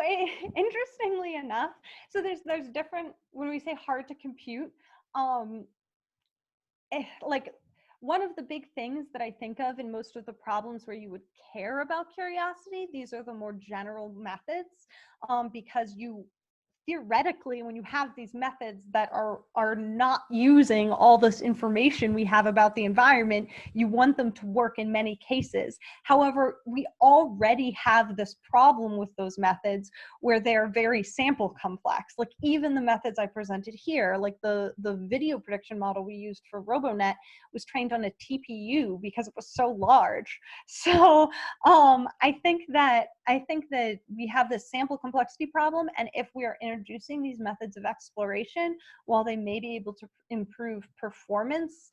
interestingly enough, so there's different, when we say hard to compute, like one of the big things that I think of in most of the problems where you would care about curiosity, these are the more general methods, because you theoretically, when you have these methods that are not using all this information we have about the environment, you want them to work in many cases. However, we already have this problem with those methods where they're very sample complex. Like even the methods I presented here, like the video prediction model we used for RoboNet was trained on a TPU because it was so large. So I think that we have this sample complexity problem, and if we are introducing these methods of exploration, while they may be able to improve performance,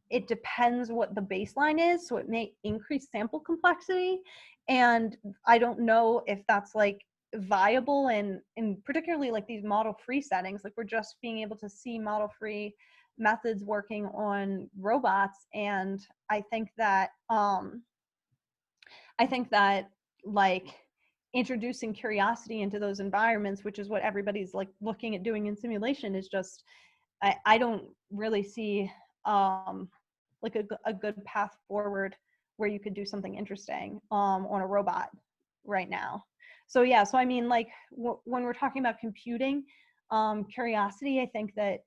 it depends what the baseline is, so it may increase sample complexity, and I don't know if that's like viable in particularly like these model-free settings. Like we're just being able to see model-free methods working on robots, and I think that like introducing curiosity into those environments, which is what everybody's like looking at doing in simulation, is just, I don't really see like a good path forward where you could do something interesting on a robot right now. So yeah, so I mean, like when we're talking about computing curiosity, I think that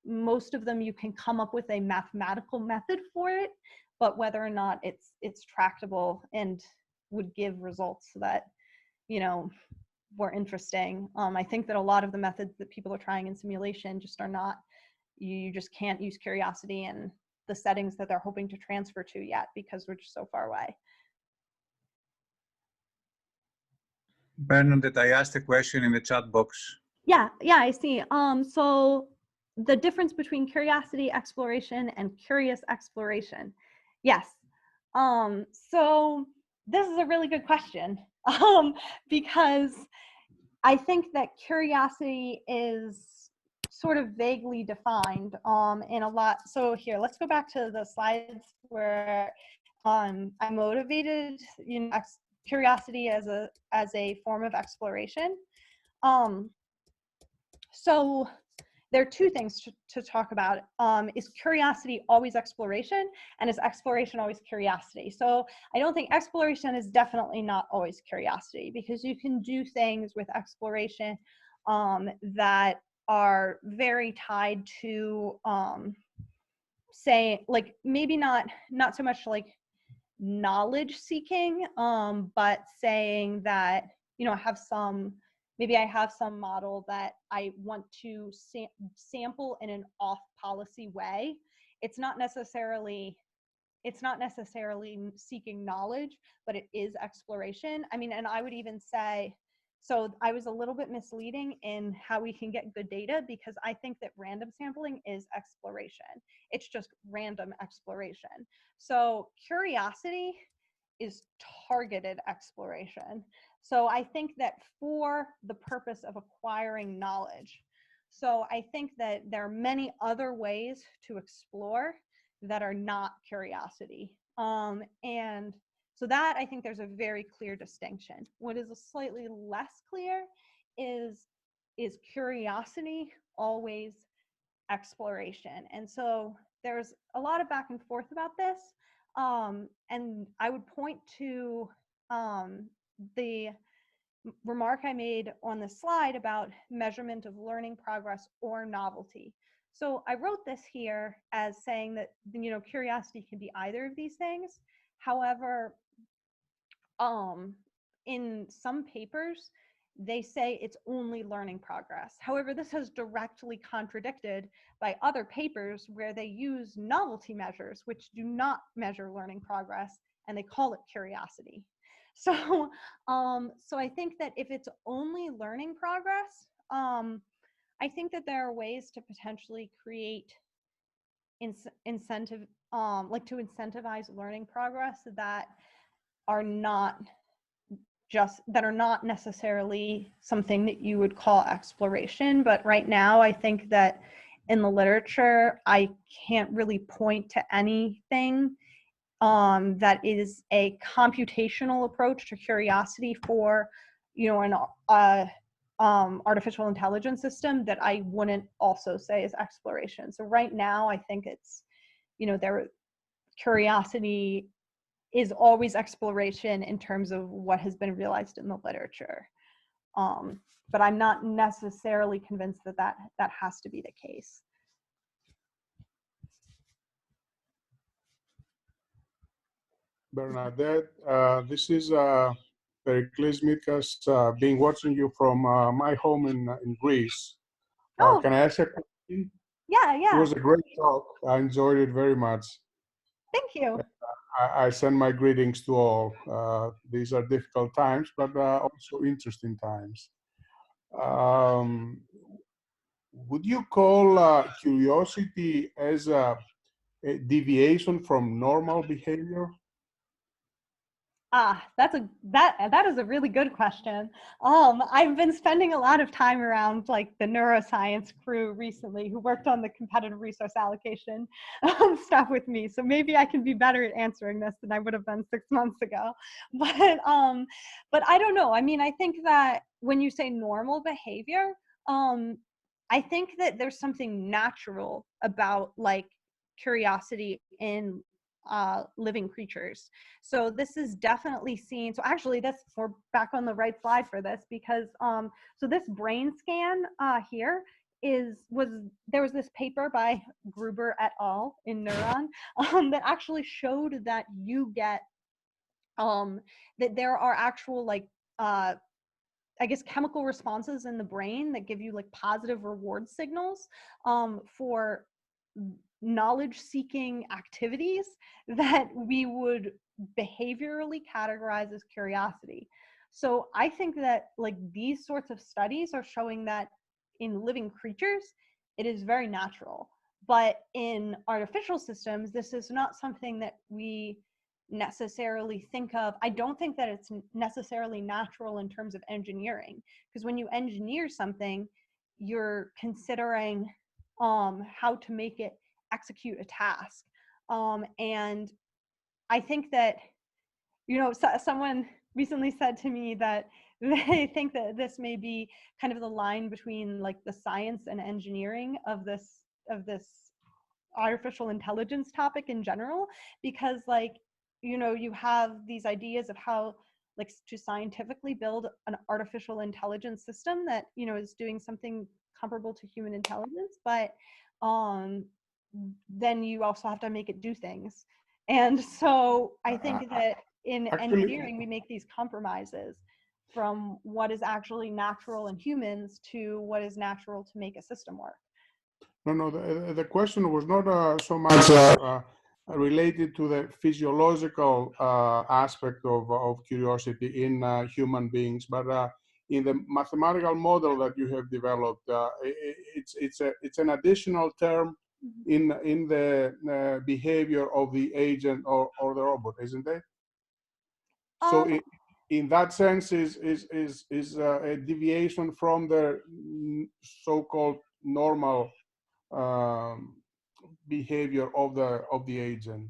most of them you can come up with a mathematical method for it, but whether or not it's tractable and would give results that, you know, were interesting. I think that a lot of the methods that people are trying in simulation just are not, you just can't use curiosity in the settings that they're hoping to transfer to yet because we're just so far away. Bernadette, I asked a question in the chat box. Yeah, I see. So the difference between curiosity exploration and curious exploration. Yes. So this is a really good question because I think that curiosity is sort of vaguely defined in a lot. So here, let's go back to the slides where I motivated, you know, curiosity as a form of exploration. So there are two things to talk about. Is curiosity always exploration, and is exploration always curiosity? So I don't think exploration is definitely not always curiosity, because you can do things with exploration that are very tied to say, like maybe not so much like knowledge seeking, but saying that, you know, maybe I have some model that I want to sample in an off policy way. It's not necessarily seeking knowledge, but it is exploration. I mean, and I would even say, so I was a little bit misleading in how we can get good data, because I think that random sampling is exploration. It's just random exploration. So curiosity is targeted exploration. So I think that for the purpose of acquiring knowledge. So I think that there are many other ways to explore that are not curiosity. And so that, I think there's a very clear distinction. What is a slightly less clear is curiosity always exploration? And so there's a lot of back and forth about this. And I would point to the remark I made on the slide about measurement of learning progress or novelty. So I wrote this here as saying that, you know, curiosity can be either of these things. However, in some papers, they say it's only learning progress. However, this is directly contradicted by other papers where they use novelty measures, which do not measure learning progress, and they call it curiosity. So, so I think that if it's only learning progress, I think that there are ways to potentially create incentive, like to incentivize learning progress that are not necessarily something that you would call exploration. But right now, I think that in the literature, I can't really point to anything that is a computational approach to curiosity for, you know, an artificial intelligence system that I wouldn't also say is exploration. So right now, I think it's, you know, curiosity is always exploration in terms of what has been realized in the literature. But I'm not necessarily convinced that that has to be the case. Bernadette, this is Pericles Mitkas, been watching you from my home in Greece. Oh. Can I ask a question? Yeah. It was a great talk. I enjoyed it very much. Thank you. I send my greetings to all. These are difficult times, but also interesting times. Would you call curiosity as a deviation from normal behavior? That is a really good question. I've been spending a lot of time around like the neuroscience crew recently who worked on the competitive resource allocation stuff with me. So maybe I can be better at answering this than I would have been 6 months ago. But I don't know. I mean, I think that when you say normal behavior, I think that there's something natural about like curiosity in living creatures. So this is definitely seen. So actually we're back on the right slide for this because so this brain scan here there was this paper by Gruber et al. In Neuron that actually showed that you get that there are actual like I guess chemical responses in the brain that give you like positive reward signals for knowledge seeking activities that we would behaviorally categorize as curiosity. So I think that like these sorts of studies are showing that in living creatures, it is very natural. But in artificial systems, this is not something that we necessarily think of. I don't think that it's necessarily natural in terms of engineering, because when you engineer something, you're considering how to make it execute a task. And I think that, you know, someone recently said to me that they think that this may be kind of the line between like the science and engineering of this artificial intelligence topic in general, because like, you know, you have these ideas of how like to scientifically build an artificial intelligence system that, you know, is doing something comparable to human intelligence, but then you also have to make it do things. And so I think that in engineering, we make these compromises from what is actually natural in humans to what is natural to make a system work. No, the question was not so much related to the physiological aspect of curiosity in human beings, but in the mathematical model that you have developed, it's an additional term in the behavior of the agent or the robot, isn't it? So in that sense, is a deviation from the so-called normal behavior of the agent,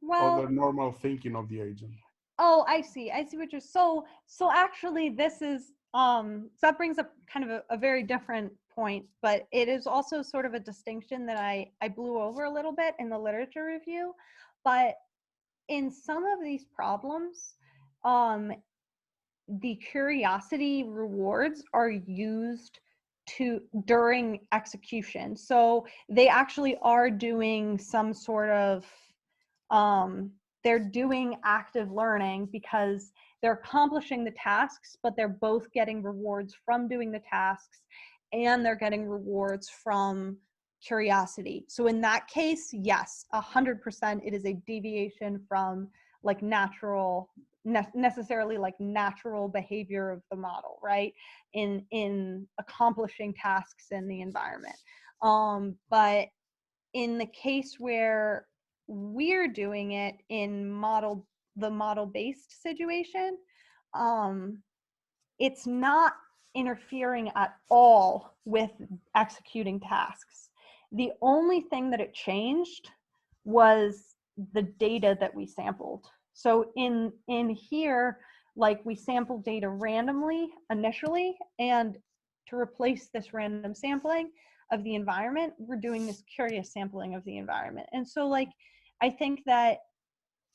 well, of the normal thinking of the agent. Oh, I see what you're so actually this is so that brings up kind of a very different point, but it is also sort of a distinction that I blew over a little bit in the literature review. But in some of these problems, the curiosity rewards are used during execution. So they actually are doing some sort of they're doing active learning because they're accomplishing the tasks, but they're both getting rewards from doing the tasks and they're getting rewards from curiosity. So in that case, yes, 100% it is a deviation from like necessarily like natural behavior of the model, right? In accomplishing tasks in the environment. But in the case where we're doing it in the model-based situation, it's not interfering at all with executing tasks. The only thing that it changed was the data that we sampled. So in here, like we sampled data randomly initially, and to replace this random sampling of the environment, we're doing this curious sampling of the environment. And so like, I think that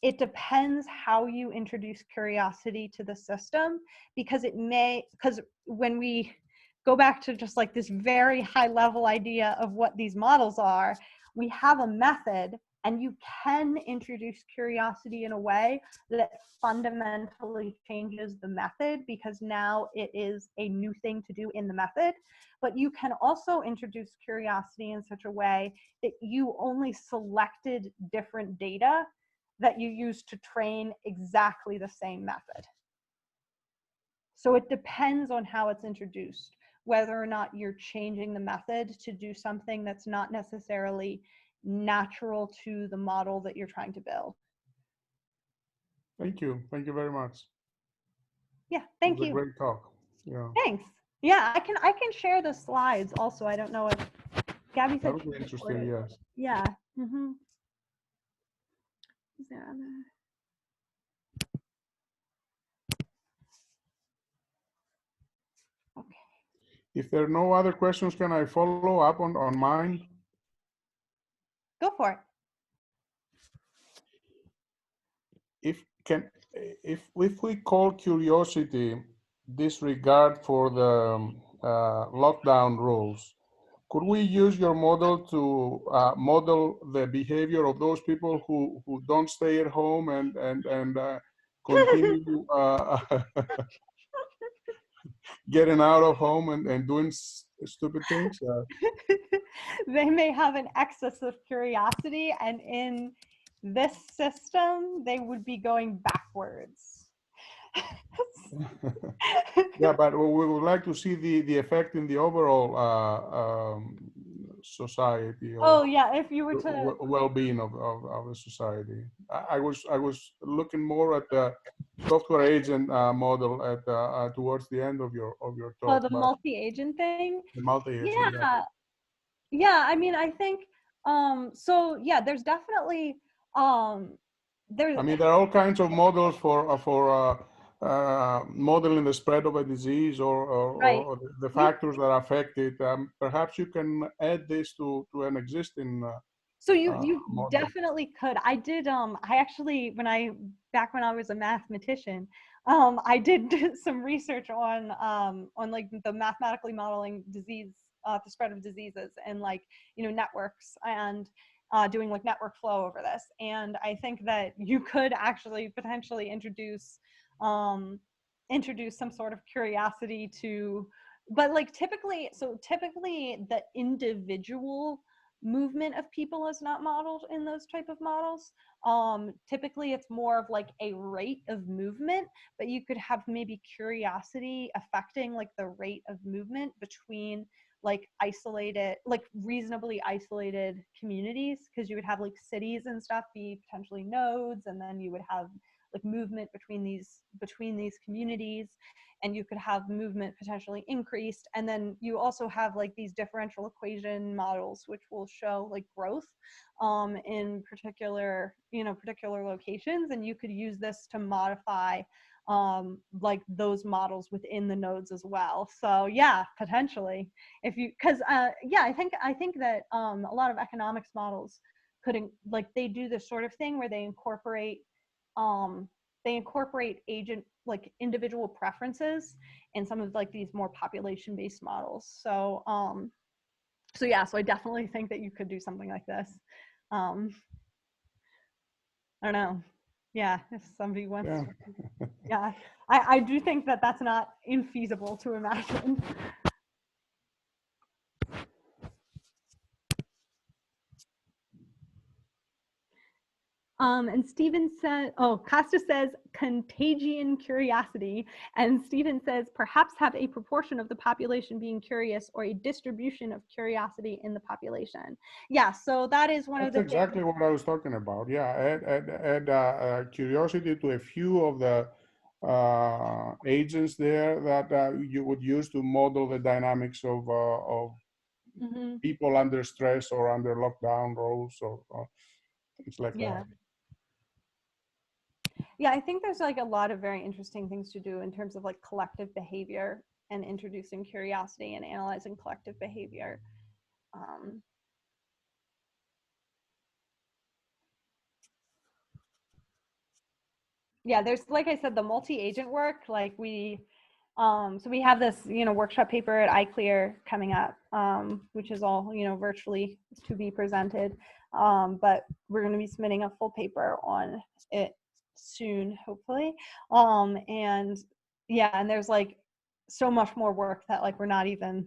it depends how you introduce curiosity to the system, because when we go back to just like this very high level idea of what these models are, we have a method, and you can introduce curiosity in a way that fundamentally changes the method, because now it is a new thing to do in the method. But you can also introduce curiosity in such a way that you only selected different data that you use to train exactly the same method. So it depends on how it's introduced, whether or not you're changing the method to do something that's not necessarily natural to the model that you're trying to build. Thank you. Thank you very much. Yeah, thank It was you. a great talk. Yeah. Thanks. Yeah, I can share the slides also. I don't know if Gabby said That would she be could interesting, record it. yes. Yeah. Mm-hmm. Is there other? Okay. If there are no other questions, can I follow up on mine? Go for it. If we call curiosity disregard for the lockdown rules, could we use your model to model the behavior of those people who don't stay at home and continue getting out of home and doing stupid things? They may have an excess of curiosity, and in this system, they would be going backwards. Yeah, but we would like to see the effect in the overall society, or Oh yeah, if you were to well-being of the society. I was looking more at the software agent model at towards the end of your talk. the multi-agent thing. The multi-agent. Yeah. Yeah, I mean, I think so yeah, there's definitely there's I mean, there are all kinds of models for modeling the spread of a disease right. or the factors that affect it. Perhaps you can add this to an existing So you model. definitely could. I did I actually back when I was a mathematician, I did some research on like the mathematically modeling disease, the spread of diseases, and like, you know, networks, and doing like network flow over this. And I think that you could actually potentially introduce some sort of curiosity to, but like typically the individual movement of people is not modeled in those type of models. Typically it's more of like a rate of movement, but you could have maybe curiosity affecting like the rate of movement between like isolated, like reasonably isolated communities, because you would have like cities and stuff be potentially nodes, and then you would have like movement between these communities, and you could have movement potentially increased. And then you also have like these differential equation models, which will show like growth in particular locations, and you could use this to modify like those models within the nodes as well. So yeah, potentially, if you, because yeah, I think that a lot of economics models could like, they do this sort of thing where they incorporate agent, like individual preferences in some of like these more population-based models. So so yeah, so I definitely think that you could do something like this. I don't know. Yeah, if somebody wants to. Yeah, I do think that that's not infeasible to imagine. And Stephen said, oh, Costa says contagion curiosity. And Stephen says perhaps have a proportion of the population being curious, or a distribution of curiosity in the population. Yeah, so that is one of the exactly things. what I was talking about. Yeah, add curiosity to a few of the agents there that you would use to model the dynamics of Mm-hmm. people under stress or under lockdown rules or things like that. Yeah, I think there's like a lot of very interesting things to do in terms of like collective behavior and introducing curiosity and analyzing collective behavior. Yeah, there's, like I said, the multi-agent work, like so we have this, workshop paper at iClear coming up, which is all, virtually to be presented. But we're going to be submitting a full paper on it soon, hopefully. And yeah, and there's like so much more work that like we're not even,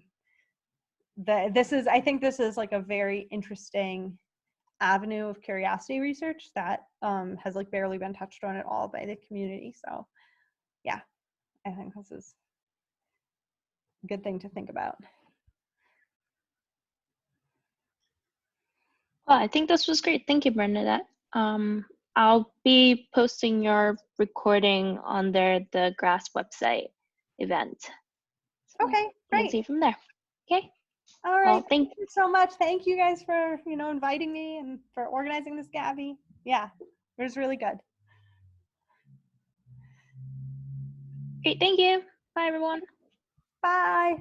I think this is like a very interesting avenue of curiosity research that has like barely been touched on at all by the community. So yeah, I think this is a good thing to think about. Well, I think this was great. Thank you, Bernadette. I'll be posting your recording on the GRASP website event. So Okay, you great. can see from there. Okay. All right. Well, Thank you so much. Thank you guys for, inviting me and for organizing this, Gabby. Yeah, it was really good. great. Thank you. Bye, everyone. Bye.